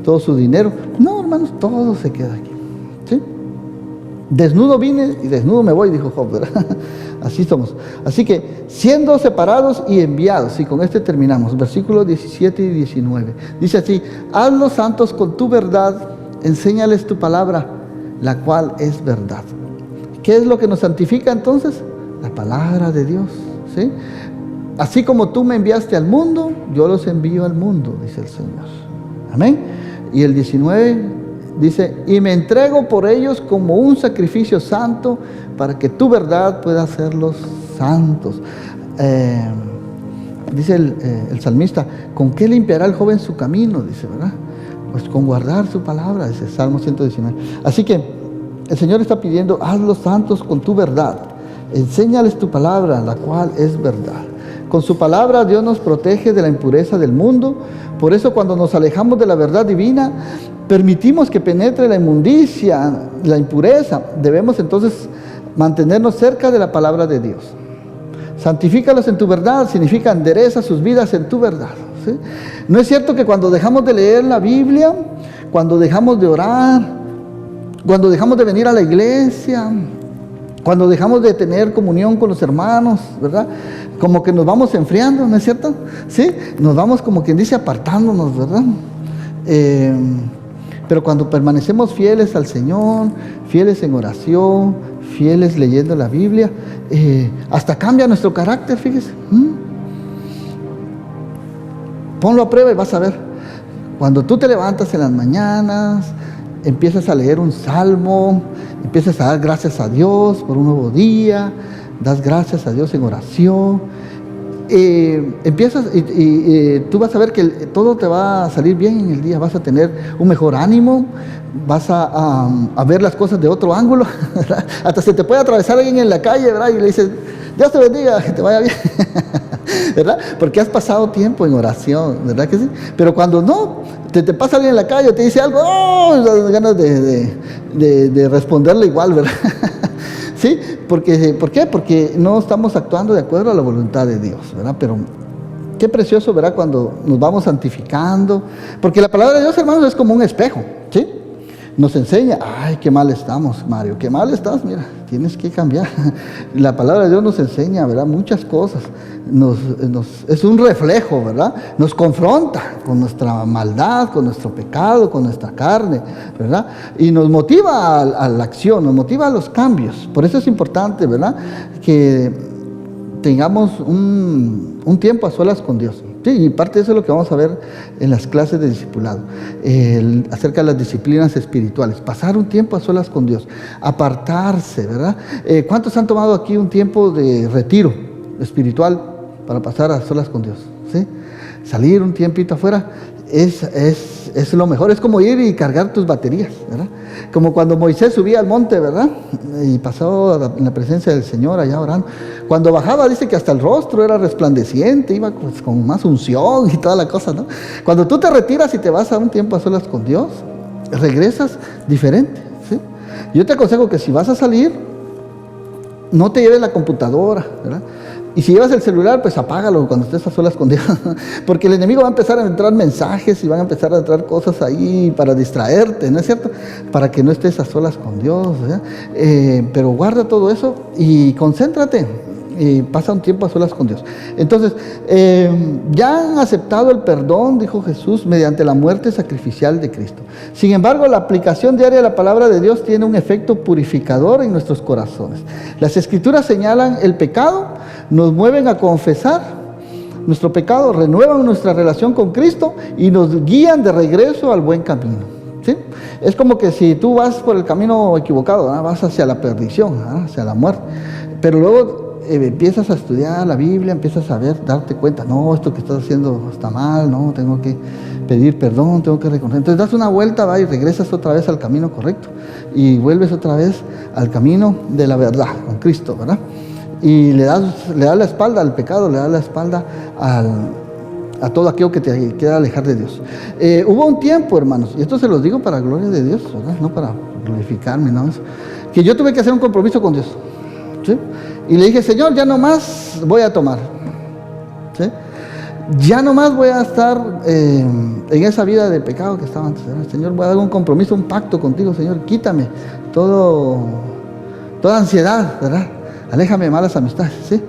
todo su dinero. No, hermanos, todo se queda aquí, ¿sí? Desnudo vine y desnudo me voy, dijo Job, ¿verdad? Así somos. Así que, siendo separados y enviados, y con este terminamos, versículos 17 y 19. Dice así, hazlos santos con tu verdad, enséñales tu palabra, la cual es verdad. ¿Qué es lo que nos santifica entonces? La palabra de Dios, ¿sí? Así como tú me enviaste al mundo, yo los envío al mundo, dice el Señor. Amén. Y el 19 dice, y me entrego por ellos como un sacrificio santo, para que tu verdad pueda hacerlos santos. Dice el salmista, ¿con qué limpiará el joven su camino? Dice, ¿verdad? Pues con guardar su palabra, dice Salmo 119. Así que el Señor está pidiendo, hazlos santos con tu verdad. Enséñales tu palabra, la cual es verdad. Con su palabra Dios nos protege de la impureza del mundo. Por eso cuando nos alejamos de la verdad divina, permitimos que penetre la inmundicia, la impureza. Debemos entonces mantenernos cerca de la palabra de Dios. Santifícalos en tu verdad, significa endereza sus vidas en tu verdad, ¿sí? No es cierto que cuando dejamos de leer la Biblia, cuando dejamos de orar, cuando dejamos de venir a la iglesia, cuando dejamos de tener comunión con los hermanos, ¿verdad? Como que nos vamos enfriando, ¿no es cierto? Sí, nos vamos como quien dice apartándonos, ¿verdad? Pero cuando permanecemos fieles al Señor, fieles en oración, fieles leyendo la Biblia, hasta cambia nuestro carácter, fíjese. Ponlo a prueba y vas a ver. Cuando tú te levantas en las mañanas, empiezas a leer un salmo, empiezas a dar gracias a Dios por un nuevo día, das gracias a Dios en oración, empiezas y tú vas a ver que todo te va a salir bien en el día, vas a tener un mejor ánimo, vas a ver las cosas de otro ángulo, ¿verdad? Hasta se te puede atravesar alguien en la calle, ¿verdad? Y le dices, Dios te bendiga, que te vaya bien, ¿verdad? Porque has pasado tiempo en oración, ¿verdad que sí? Pero cuando no, te pasa alguien en la calle, te dice algo, ¡oh! Das ganas de responderle igual, ¿verdad? ¿Sí? ¿Por qué? Porque no estamos actuando de acuerdo a la voluntad de Dios, ¿verdad? Pero qué precioso, ¿verdad? Cuando nos vamos santificando. Porque la palabra de Dios, hermanos, es como un espejo, ¿sí? Nos enseña, ay, qué mal estamos, Mario, qué mal estás, mira, tienes que cambiar. La palabra de Dios nos enseña, ¿verdad? Muchas cosas. Es un reflejo, ¿verdad? Nos confronta con nuestra maldad, con nuestro pecado, con nuestra carne, ¿verdad? Y nos motiva a la acción, nos motiva a los cambios. Por eso es importante, ¿verdad? Que tengamos un tiempo a solas con Dios. Sí, y parte de eso es lo que vamos a ver en las clases de discipulado, acerca de las disciplinas espirituales. Pasar un tiempo a solas con Dios, apartarse, ¿verdad? ¿Cuántos han tomado aquí un tiempo de retiro espiritual para pasar a solas con Dios? ¿Sí? Salir un tiempito afuera es lo mejor. Es como ir y cargar tus baterías, ¿verdad? Como cuando Moisés subía al monte, ¿verdad? Y pasó en la presencia del Señor allá orando. Cuando bajaba, dice que hasta el rostro era resplandeciente, iba pues con más unción y toda la cosa, ¿no? Cuando tú te retiras y te vas a un tiempo a solas con Dios, regresas diferente, ¿sí? Yo te aconsejo que si vas a salir, no te lleves la computadora, ¿verdad? Y si llevas el celular, pues apágalo cuando estés a solas con Dios, porque el enemigo va a empezar a entrar mensajes y van a empezar a entrar cosas ahí para distraerte, ¿no es cierto? Para que no estés a solas con Dios, ¿verdad? Pero guarda todo eso y concéntrate y pasa un tiempo a solas con Dios. Entonces, ya han aceptado el perdón, dijo Jesús, mediante la muerte sacrificial de Cristo. Sin embargo, la aplicación diaria de la palabra de Dios tiene un efecto purificador en nuestros corazones. Las Escrituras señalan el pecado, nos mueven a confesar nuestro pecado, renuevan nuestra relación con Cristo y nos guían de regreso al buen camino, ¿sí? Es como que si tú vas por el camino equivocado, ¿verdad? Vas hacia la perdición, ¿verdad? Hacia la muerte, pero luego empiezas a estudiar la Biblia, empiezas a ver, darte cuenta, no, esto que estás haciendo está mal, no, tengo que pedir perdón, tengo que reconocer. Entonces das una vuelta, va, y regresas otra vez al camino correcto y vuelves otra vez al camino de la verdad con Cristo, ¿verdad? Y le das la espalda al pecado, le das la espalda a todo aquello que te quiera alejar de Dios. Hubo un tiempo, hermanos, y esto se los digo para gloria de Dios, ¿verdad? No para glorificarme, ¿no? Que yo tuve que hacer un compromiso con Dios, ¿sí? Y le dije, Señor, ya no más voy a tomar, ¿sí? Ya no más voy a estar en esa vida de pecado que estaba antes, ¿verdad? Señor, voy a dar un compromiso, un pacto contigo, Señor, quítame toda ansiedad, ¿verdad? Aléjame de malas amistades, ¿sí?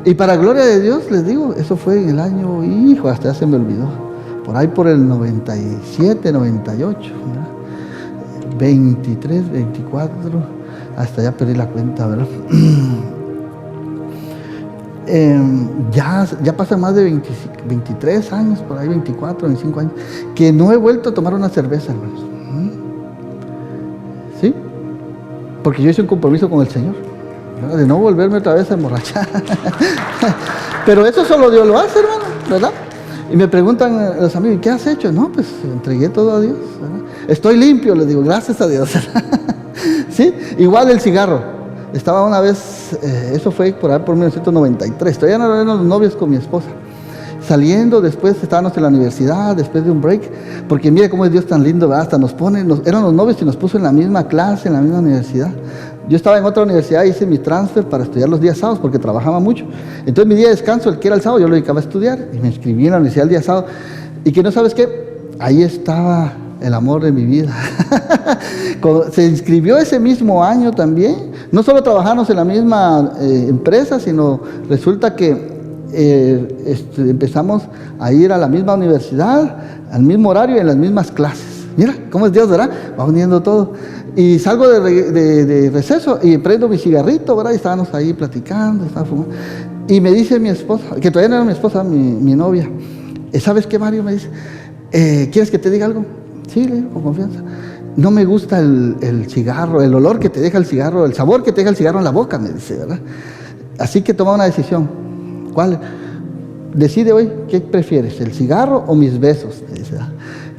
Y para gloria de Dios, les digo, eso fue en el año, hijo, hasta ya se me olvidó, por ahí por el 97, 98, ¿verdad? 23, 24, hasta ya perdí la cuenta, ¿verdad? Ya pasan más de 23 años, por ahí 24, 25 años, que no he vuelto a tomar una cerveza, hermanos. ¿Sí? Porque yo hice un compromiso con el Señor, ¿verdad? De no volverme otra vez a emborrachar. Pero eso solo Dios lo hace, hermano, ¿verdad? Y me preguntan los amigos, ¿qué has hecho? No, pues entregué todo a Dios, ¿verdad? Estoy limpio, les digo, gracias a Dios. ¿Sí? Igual el cigarro. Estaba una vez, eso fue por ahí por 1993, todavía no éramos novios con mi esposa. Saliendo, después estábamos en la universidad, después de un break, porque mira cómo es Dios tan lindo, ¿verdad? Hasta nos pone, éramos novios y nos puso en la misma clase, en la misma universidad. Yo estaba en otra universidad, hice mi transfer para estudiar los días sábados porque trabajaba mucho. Entonces mi día de descanso, el que era el sábado, yo lo dedicaba a estudiar y me inscribí en la universidad el día sábado. Y que no sabes qué, ahí estaba el amor de mi vida. Se inscribió ese mismo año también. No solo trabajamos en la misma empresa, sino resulta que empezamos a ir a la misma universidad, al mismo horario y en las mismas clases. Mira cómo es Dios, ¿verdad? Va uniendo todo. Y salgo de receso y prendo mi cigarrito, ¿verdad? Y estábamos ahí platicando, estaba fumando. Y me dice mi esposa, que todavía no era mi esposa, mi novia, ¿sabes qué, Mario? Me dice, ¿quieres que te diga algo? Sí, le digo, con confianza. No me gusta el cigarro, el olor que te deja el cigarro, el sabor que te deja el cigarro en la boca, me dice, ¿verdad? Así que toma una decisión. ¿Cuál? Decide hoy, ¿qué prefieres? ¿El cigarro o mis besos? Me dice, ¿verdad?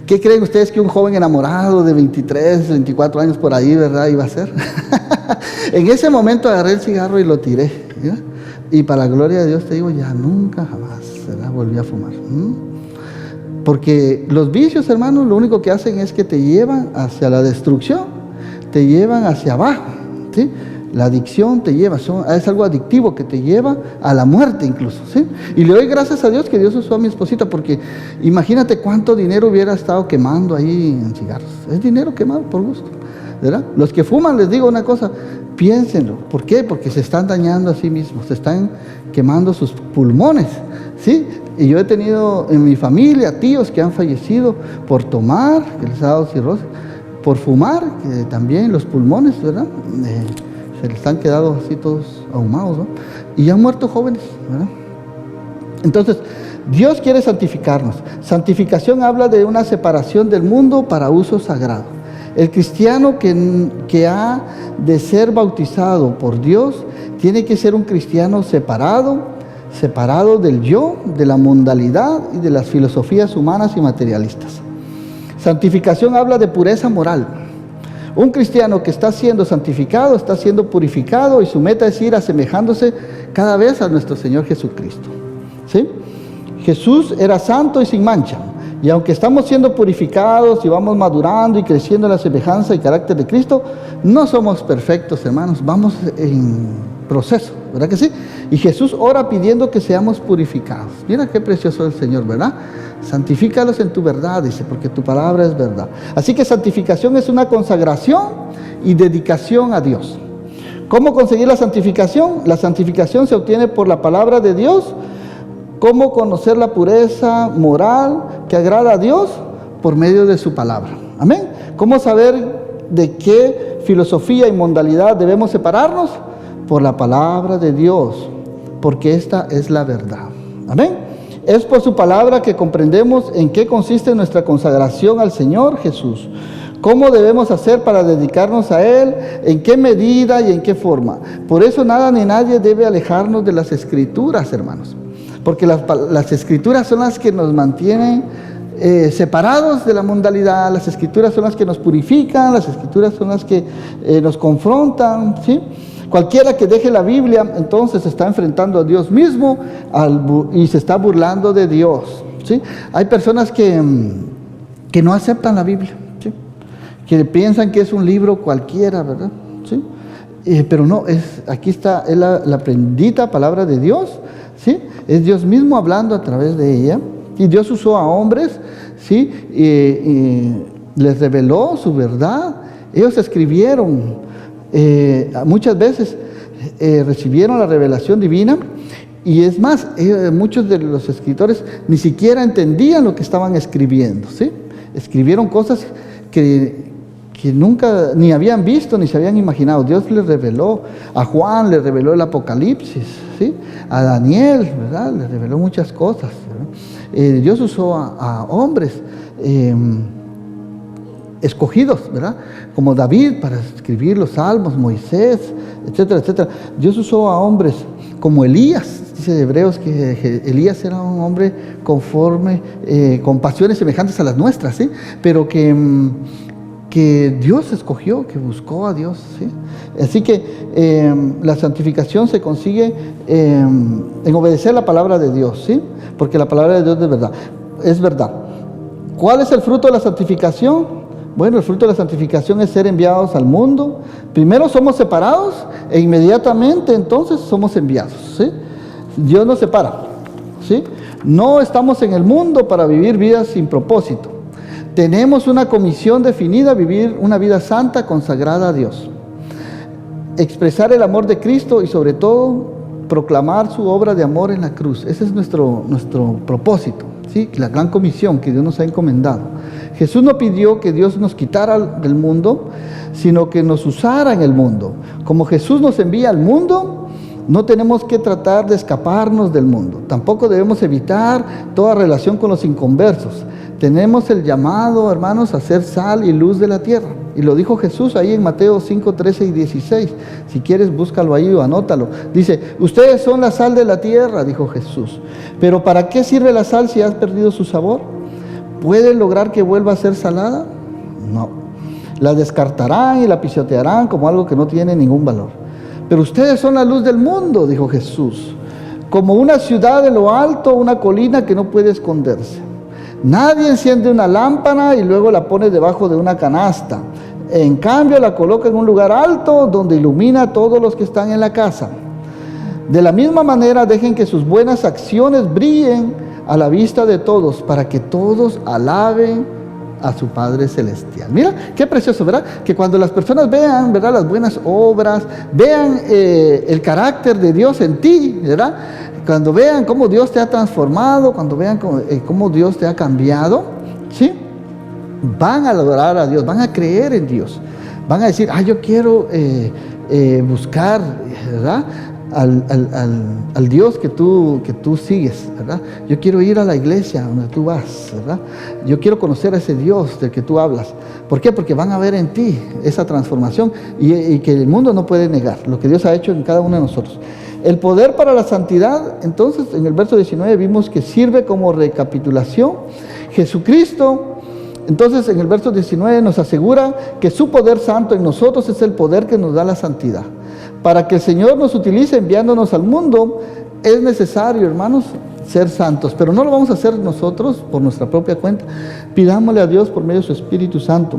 ¿Qué creen ustedes que un joven enamorado de 23, 24 años por ahí, ¿verdad?, iba a hacer? En ese momento agarré el cigarro y lo tiré, ¿verdad? Y para la gloria de Dios te digo, ya nunca jamás, ¿verdad?, volví a fumar. Porque los vicios, hermanos, lo único que hacen es que te llevan hacia la destrucción, te llevan hacia abajo, ¿sí? La adicción te lleva, es algo adictivo que te lleva a la muerte incluso, ¿sí? Y le doy gracias a Dios que Dios usó a mi esposita, porque imagínate cuánto dinero hubiera estado quemando ahí en cigarros. Es dinero quemado por gusto, ¿verdad? Los que fuman, les digo una cosa, piénsenlo. ¿Por qué? Porque se están dañando a sí mismos, se están quemando sus pulmones, ¿sí? Y yo he tenido en mi familia tíos que han fallecido por tomar, que les ha dado cirrosis, por fumar, que también los pulmones, ¿verdad? Se les han quedado así todos ahumados, ¿no? Y han muerto jóvenes, ¿verdad? Entonces, Dios quiere santificarnos. Santificación habla de una separación del mundo para uso sagrado. El cristiano que ha de ser bautizado por Dios tiene que ser un cristiano separado del yo, de la mundanalidad y de las filosofías humanas y materialistas. Santificación habla de pureza moral. Un cristiano que está siendo santificado, está siendo purificado y su meta es ir asemejándose cada vez a nuestro Señor Jesucristo, ¿sí? Jesús era santo y sin mancha Y aunque estamos siendo purificados y vamos madurando y creciendo en la semejanza y carácter de Cristo, no somos perfectos, hermanos, vamos en proceso, ¿verdad que sí? Y Jesús ora pidiendo que seamos purificados. Mira qué precioso el Señor, ¿verdad? Santifícalos en tu verdad, dice, porque tu palabra es verdad. Así que santificación es una consagración y dedicación a Dios. ¿Cómo conseguir la santificación? La santificación se obtiene por la palabra de Dios. ¿Cómo conocer la pureza moral que agrada a Dios? Por medio de su palabra. Amén. ¿Cómo saber de qué filosofía y modalidad debemos separarnos? Por la palabra de Dios, porque esta es la verdad. Amén. Es por su palabra que comprendemos en qué consiste nuestra consagración al Señor Jesús. ¿Cómo debemos hacer para dedicarnos a Él? ¿En qué medida y en qué forma? Por eso nada ni nadie debe alejarnos de las Escrituras, hermanos. Porque las Escrituras son las que nos mantienen separados de la mundanalidad. Las Escrituras son las que nos purifican. Las Escrituras son las que nos confrontan, ¿sí? Cualquiera que deje la Biblia, entonces se está enfrentando a Dios mismo y se está burlando de Dios, ¿sí? Hay personas que no aceptan la Biblia, ¿sí? Que piensan que es un libro cualquiera, ¿verdad? ¿Sí? Pero no, aquí está es la bendita palabra de Dios, ¿sí? Es Dios mismo hablando a través de ella. Y Dios usó a hombres, ¿sí? Y les reveló su verdad. Ellos escribieron. Muchas veces recibieron la revelación divina, y es más, muchos de los escritores ni siquiera entendían lo que estaban escribiendo, ¿sí? Escribieron cosas que nunca ni habían visto ni se habían imaginado. Dios les reveló, a Juan le reveló el Apocalipsis, ¿sí? A Daniel, ¿verdad? Le reveló muchas cosas, ¿verdad? Dios usó a hombres escogidos, ¿verdad? Como David para escribir los salmos, Moisés, etcétera, etcétera. Dios usó a hombres como Elías. Dice Hebreos que Elías era un hombre conforme, con pasiones semejantes a las nuestras, ¿sí? Pero que Dios escogió, que buscó a Dios, ¿sí? Así que la santificación se consigue en obedecer la palabra de Dios, ¿sí? Porque la palabra de Dios es verdad. ¿Cuál es el fruto de la santificación? Bueno, el fruto de la santificación es ser enviados al mundo. Primero somos separados e inmediatamente entonces somos enviados, ¿sí? Dios nos separa, ¿sí? No estamos en el mundo para vivir vidas sin propósito. Tenemos una comisión definida: vivir una vida santa, consagrada a Dios. Expresar el amor de Cristo y sobre todo proclamar su obra de amor en la cruz. Ese es nuestro propósito, ¿sí? La gran comisión que Dios nos ha encomendado. Jesús no pidió que Dios nos quitara del mundo, sino que nos usara en el mundo. Como Jesús nos envía al mundo, no tenemos que tratar de escaparnos del mundo. Tampoco debemos evitar toda relación con los inconversos. Tenemos el llamado, hermanos, a ser sal y luz de la tierra. Y lo dijo Jesús ahí en Mateo 5, 13 y 16. Si quieres, búscalo ahí o anótalo. Dice, ustedes son la sal de la tierra, dijo Jesús. Pero ¿para qué sirve la sal si has perdido su sabor? ¿Puede lograr que vuelva a ser salada? No. La descartarán y la pisotearán como algo que no tiene ningún valor. Pero ustedes son la luz del mundo, dijo Jesús. Como una ciudad en lo alto, una colina que no puede esconderse. Nadie enciende una lámpara y luego la pone debajo de una canasta. En cambio, la coloca en un lugar alto donde ilumina a todos los que están en la casa. De la misma manera, dejen que sus buenas acciones brillen a la vista de todos, para que todos alaben a su Padre Celestial. Mira, qué precioso, ¿verdad? Que cuando las personas vean, ¿verdad?, las buenas obras, vean el carácter de Dios en ti, ¿verdad? Cuando vean cómo Dios te ha transformado, cuando vean cómo Dios te ha cambiado, ¿sí? Van a adorar a Dios, van a creer en Dios. Van a decir, yo quiero buscar, ¿verdad?, al Dios que tú sigues, ¿verdad? Yo quiero ir a la iglesia donde tú vas, ¿verdad? Yo quiero conocer a ese Dios del que tú hablas. ¿Por qué? Porque van a ver en ti esa transformación y que el mundo no puede negar lo que Dios ha hecho en cada uno de nosotros. El poder para la santidad, entonces, en el verso 19 vimos que sirve como recapitulación. Jesucristo, entonces, en el verso 19 nos asegura que su poder santo en nosotros es el poder que nos da la santidad. Para que el Señor nos utilice enviándonos al mundo, es necesario, hermanos, ser santos, pero no lo vamos a hacer nosotros por nuestra propia cuenta. Pidámosle a Dios por medio de su Espíritu Santo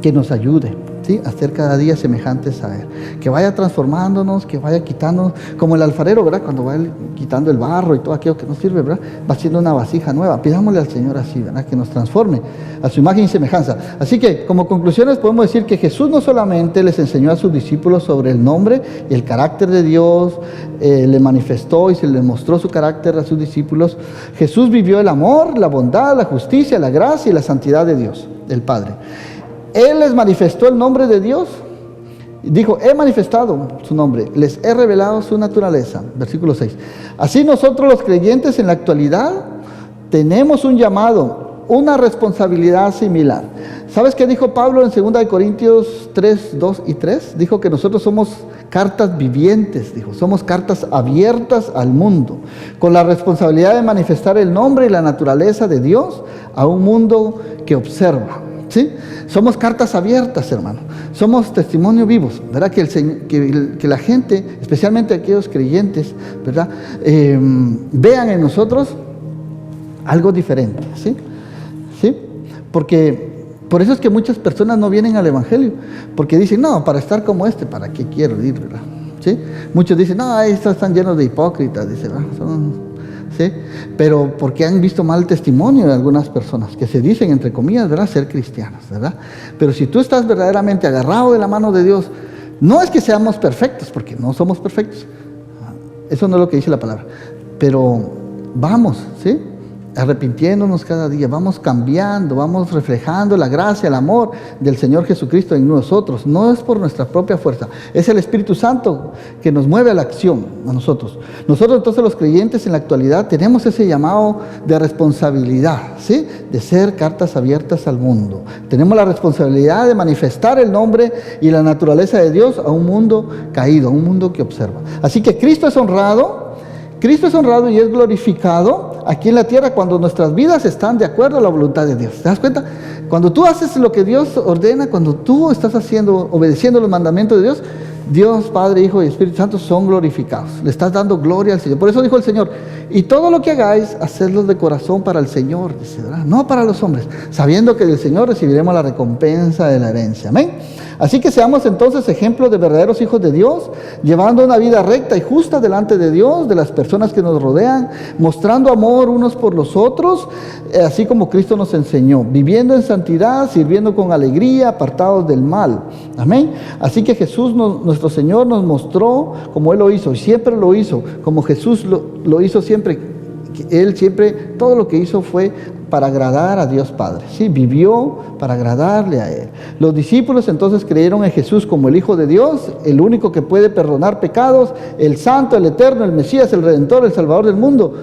que nos ayude, ¿sí?, a ser cada día semejantes a Él, que vaya transformándonos, que vaya quitándonos, como el alfarero, ¿verdad?, cuando va quitando el barro y todo aquello que no sirve, ¿verdad?, va haciendo una vasija nueva. Pidámosle al Señor así, ¿verdad?, que nos transforme a su imagen y semejanza. Así que, como conclusiones, podemos decir que Jesús no solamente les enseñó a sus discípulos sobre el nombre y el carácter de Dios, le manifestó y se le mostró su carácter a sus discípulos. Jesús vivió el amor, la bondad, la justicia, la gracia y la santidad de Dios, del Padre. Él les manifestó el nombre de Dios. Dijo, he manifestado su nombre, les he revelado su naturaleza. Versículo 6. Así nosotros los creyentes en la actualidad tenemos un llamado, una responsabilidad similar. ¿Sabes qué dijo Pablo en 2 Corintios 3, 2 y 3? Dijo que nosotros somos cartas vivientes, dijo, somos cartas abiertas al mundo, con la responsabilidad de manifestar el nombre y la naturaleza de Dios a un mundo que observa. ¿Sí? Somos cartas abiertas, hermano. Somos testimonios vivos, ¿verdad? Que la gente, especialmente aquellos creyentes, ¿verdad?, vean en nosotros algo diferente, ¿sí? ¿Sí? Porque por eso es que muchas personas no vienen al Evangelio, porque dicen, no, para estar como ¿para qué quiero ir, verdad? ¿Sí? Muchos dicen, no, estos están llenos de hipócritas, dice, ¿verdad? ¿Sí? Pero porque han visto mal testimonio de algunas personas que se dicen, entre comillas, ¿verdad?, ser cristianas, ¿verdad? Pero si tú estás verdaderamente agarrado de la mano de Dios, no es que seamos perfectos, porque no somos perfectos, eso no es lo que dice la palabra, pero vamos, ¿sí?, arrepintiéndonos cada día, vamos cambiando, vamos reflejando la gracia, el amor del Señor Jesucristo en nosotros. No es por nuestra propia fuerza, es el Espíritu Santo que nos mueve a la acción a nosotros. Nosotros entonces los creyentes en la actualidad tenemos ese llamado de responsabilidad, ¿sí?, de ser cartas abiertas al mundo. Tenemos la responsabilidad de manifestar el nombre y la naturaleza de Dios a un mundo caído, a un mundo que observa. Así que Cristo es honrado y es glorificado aquí en la tierra cuando nuestras vidas están de acuerdo a la voluntad de Dios. ¿Te das cuenta? Cuando tú haces lo que Dios ordena, cuando tú estás obedeciendo los mandamientos de Dios, Dios, Padre, Hijo y Espíritu Santo son glorificados. Le estás dando gloria al Señor. Por eso dijo el Señor, y todo lo que hagáis, hacedlo de corazón para el Señor, dice, ¿verdad?, no para los hombres, sabiendo que del Señor recibiremos la recompensa de la herencia. Amén. Así que seamos entonces ejemplos de verdaderos hijos de Dios, llevando una vida recta y justa delante de Dios, de las personas que nos rodean, mostrando amor unos por los otros, así como Cristo nos enseñó, viviendo en santidad, sirviendo con alegría, apartados del mal. Amén. Así que Jesús, nuestro Señor, nos mostró como Él lo hizo, y siempre lo hizo, como Jesús lo hizo siempre. Él siempre, todo lo que hizo fue para agradar a Dios Padre, ¿sí? Vivió para agradarle a Él. Los discípulos entonces creyeron en Jesús como el Hijo de Dios, el único que puede perdonar pecados, el Santo, el Eterno, el Mesías, el Redentor, el Salvador del mundo.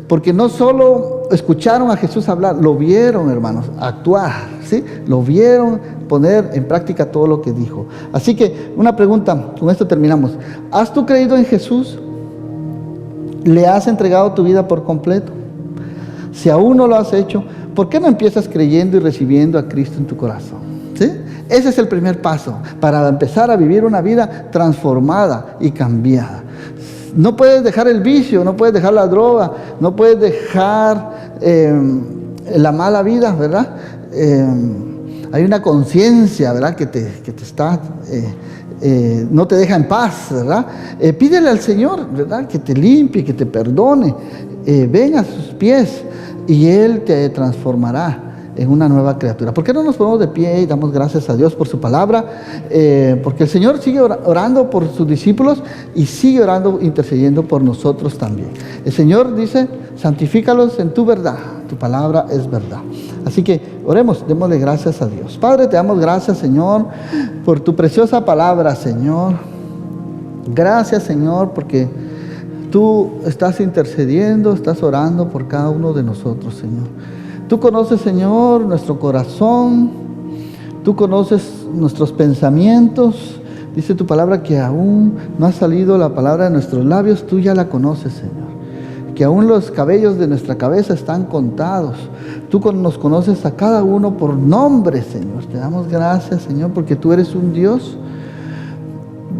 Porque no solo escucharon a Jesús hablar, lo vieron, hermanos, actuar, ¿sí? Lo vieron poner en práctica todo lo que dijo. Así que una pregunta, con esto terminamos. ¿Has tú creído en Jesús? ¿Le has entregado tu vida por completo? Si aún no lo has hecho, ¿por qué no empiezas creyendo y recibiendo a Cristo en tu corazón? ¿Sí? Ese es el primer paso para empezar a vivir una vida transformada y cambiada. No puedes dejar el vicio, no puedes dejar la droga, no puedes dejar la mala vida, ¿verdad? Hay una conciencia, ¿verdad?, que te está... no te deja en paz, ¿verdad? Pídele al Señor, ¿verdad?, que te limpie, que te perdone. Ven a sus pies y Él te transformará en una nueva criatura. ¿Por qué no nos ponemos de pie y damos gracias a Dios por su palabra? Porque el Señor sigue orando por sus discípulos y sigue orando, intercediendo por nosotros también. El Señor dice, santifícalos en tu verdad, tu palabra es verdad. Así que oremos, démosle gracias a Dios. Padre, te damos gracias, Señor, por tu preciosa palabra, Señor. Gracias, Señor, porque tú estás intercediendo, estás orando por cada uno de nosotros, Señor. Tú conoces, Señor, nuestro corazón, tú conoces nuestros pensamientos. Dice tu palabra que aún no ha salido la palabra de nuestros labios, tú ya la conoces, Señor. Que aún los cabellos de nuestra cabeza están contados. Tú nos conoces a cada uno por nombre, Señor. Te damos gracias, Señor, porque tú eres un Dios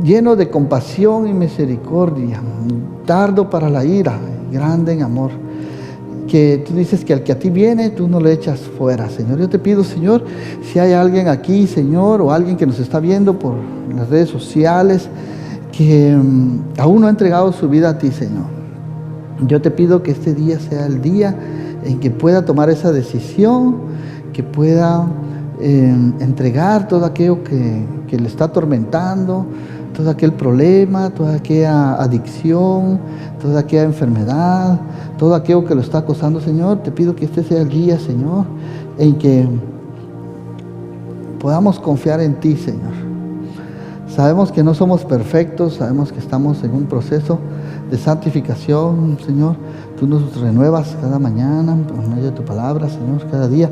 lleno de compasión y misericordia, tardo para la ira, grande en amor. que tú dices que al que a ti viene, tú no le echas fuera, Señor. Yo te pido, Señor, si hay alguien aquí, Señor, o alguien que nos está viendo por las redes sociales, que aún no ha entregado su vida a ti, Señor. Yo te pido que este día sea el día en que pueda tomar esa decisión, que pueda entregar todo aquello que le está atormentando, todo aquel problema, toda aquella adicción, toda aquella enfermedad, todo aquello que lo está acosando, Señor. Te pido que este sea el día, Señor, en que podamos confiar en ti, Señor. Sabemos que no somos perfectos, sabemos que estamos en un proceso de santificación, Señor. Tú nos renuevas cada mañana por medio de tu palabra, Señor, cada día.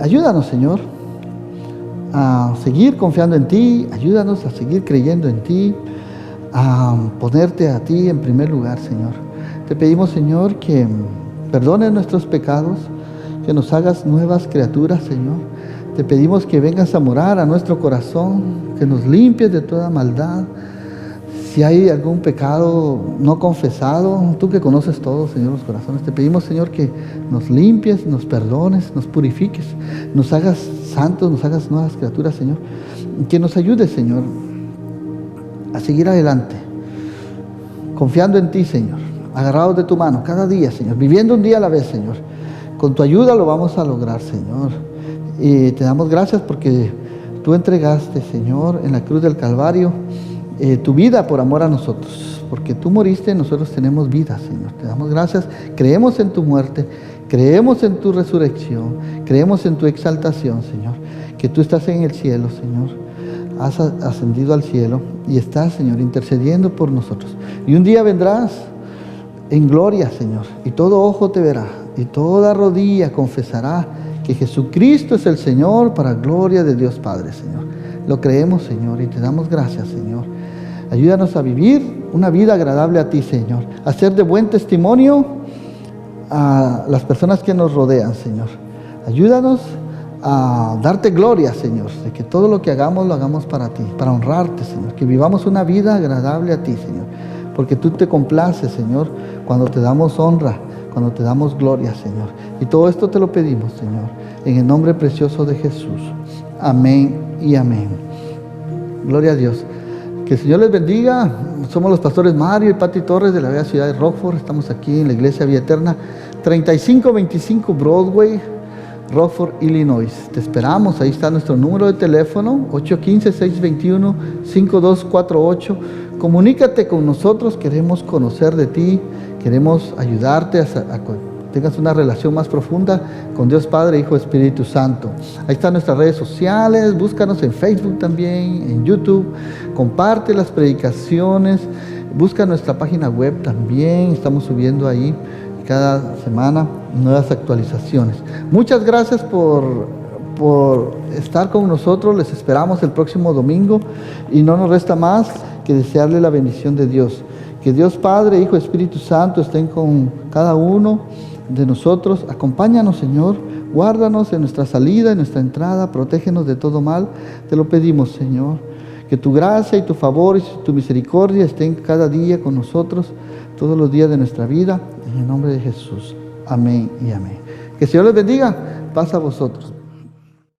Ayúdanos, Señor, a seguir confiando en ti, ayúdanos a seguir creyendo en ti, a ponerte a ti en primer lugar, Señor. Te pedimos, Señor, que perdones nuestros pecados, que nos hagas nuevas criaturas, Señor. Te pedimos que vengas a morar a nuestro corazón, que nos limpies de toda maldad. Si hay algún pecado no confesado, tú que conoces todo, Señor, los corazones, te pedimos, Señor, que nos limpies, nos perdones, nos purifiques, nos hagas santos, nos hagas nuevas criaturas, Señor. Que nos ayudes, Señor, a seguir adelante, confiando en ti, Señor, agarrados de tu mano cada día, Señor, viviendo un día a la vez, Señor. Con tu ayuda lo vamos a lograr, Señor. Y te damos gracias porque tú entregaste, Señor, en la cruz del Calvario, tu vida por amor a nosotros, porque tú moriste, nosotros tenemos vida, Señor. Te damos gracias, creemos en tu muerte, creemos en tu resurrección, creemos en tu exaltación, Señor, que tú estás en el cielo, Señor, has ascendido al cielo y estás, Señor, intercediendo por nosotros. Y un día vendrás en gloria, Señor, y todo ojo te verá, y toda rodilla confesará que Jesucristo es el Señor, para gloria de Dios Padre, Señor. Lo creemos, Señor, y te damos gracias, Señor. Ayúdanos a vivir una vida agradable a ti, Señor. A ser de buen testimonio a las personas que nos rodean, Señor. Ayúdanos a darte gloria, Señor, de que todo lo que hagamos lo hagamos para ti, para honrarte, Señor. Que vivamos una vida agradable a ti, Señor. Porque tú te complaces, Señor, cuando te damos honra, cuando te damos gloria, Señor. Y todo esto te lo pedimos, Señor, en el nombre precioso de Jesús. Amén y amén. Gloria a Dios. Que el Señor les bendiga. Somos los pastores Mario y Pati Torres de la bella ciudad de Rockford. Estamos aquí en la Iglesia Vida Eterna, 3525 Broadway, Rockford, Illinois. Te esperamos. Ahí está nuestro número de teléfono, 815-621-5248. Comunícate con nosotros. Queremos conocer de ti. Queremos ayudarte a que tengas una relación más profunda con Dios Padre, Hijo, Espíritu Santo. Ahí están nuestras redes sociales. Búscanos en Facebook también, en YouTube. Comparte las predicaciones. Busca nuestra página web también. Estamos subiendo ahí cada semana nuevas actualizaciones. Muchas gracias por estar con nosotros. Les esperamos el próximo domingo y no nos resta más que desearle la bendición de Dios. Que Dios Padre, Hijo, Espíritu Santo estén con cada uno de nosotros. Acompáñanos, Señor. Guárdanos en nuestra salida, en nuestra entrada. Protégenos de todo mal. Te lo pedimos, Señor. Que tu gracia y tu favor y tu misericordia estén cada día con nosotros, todos los días de nuestra vida. En el nombre de Jesús. Amén y amén. Que el Señor les bendiga. Paz a vosotros.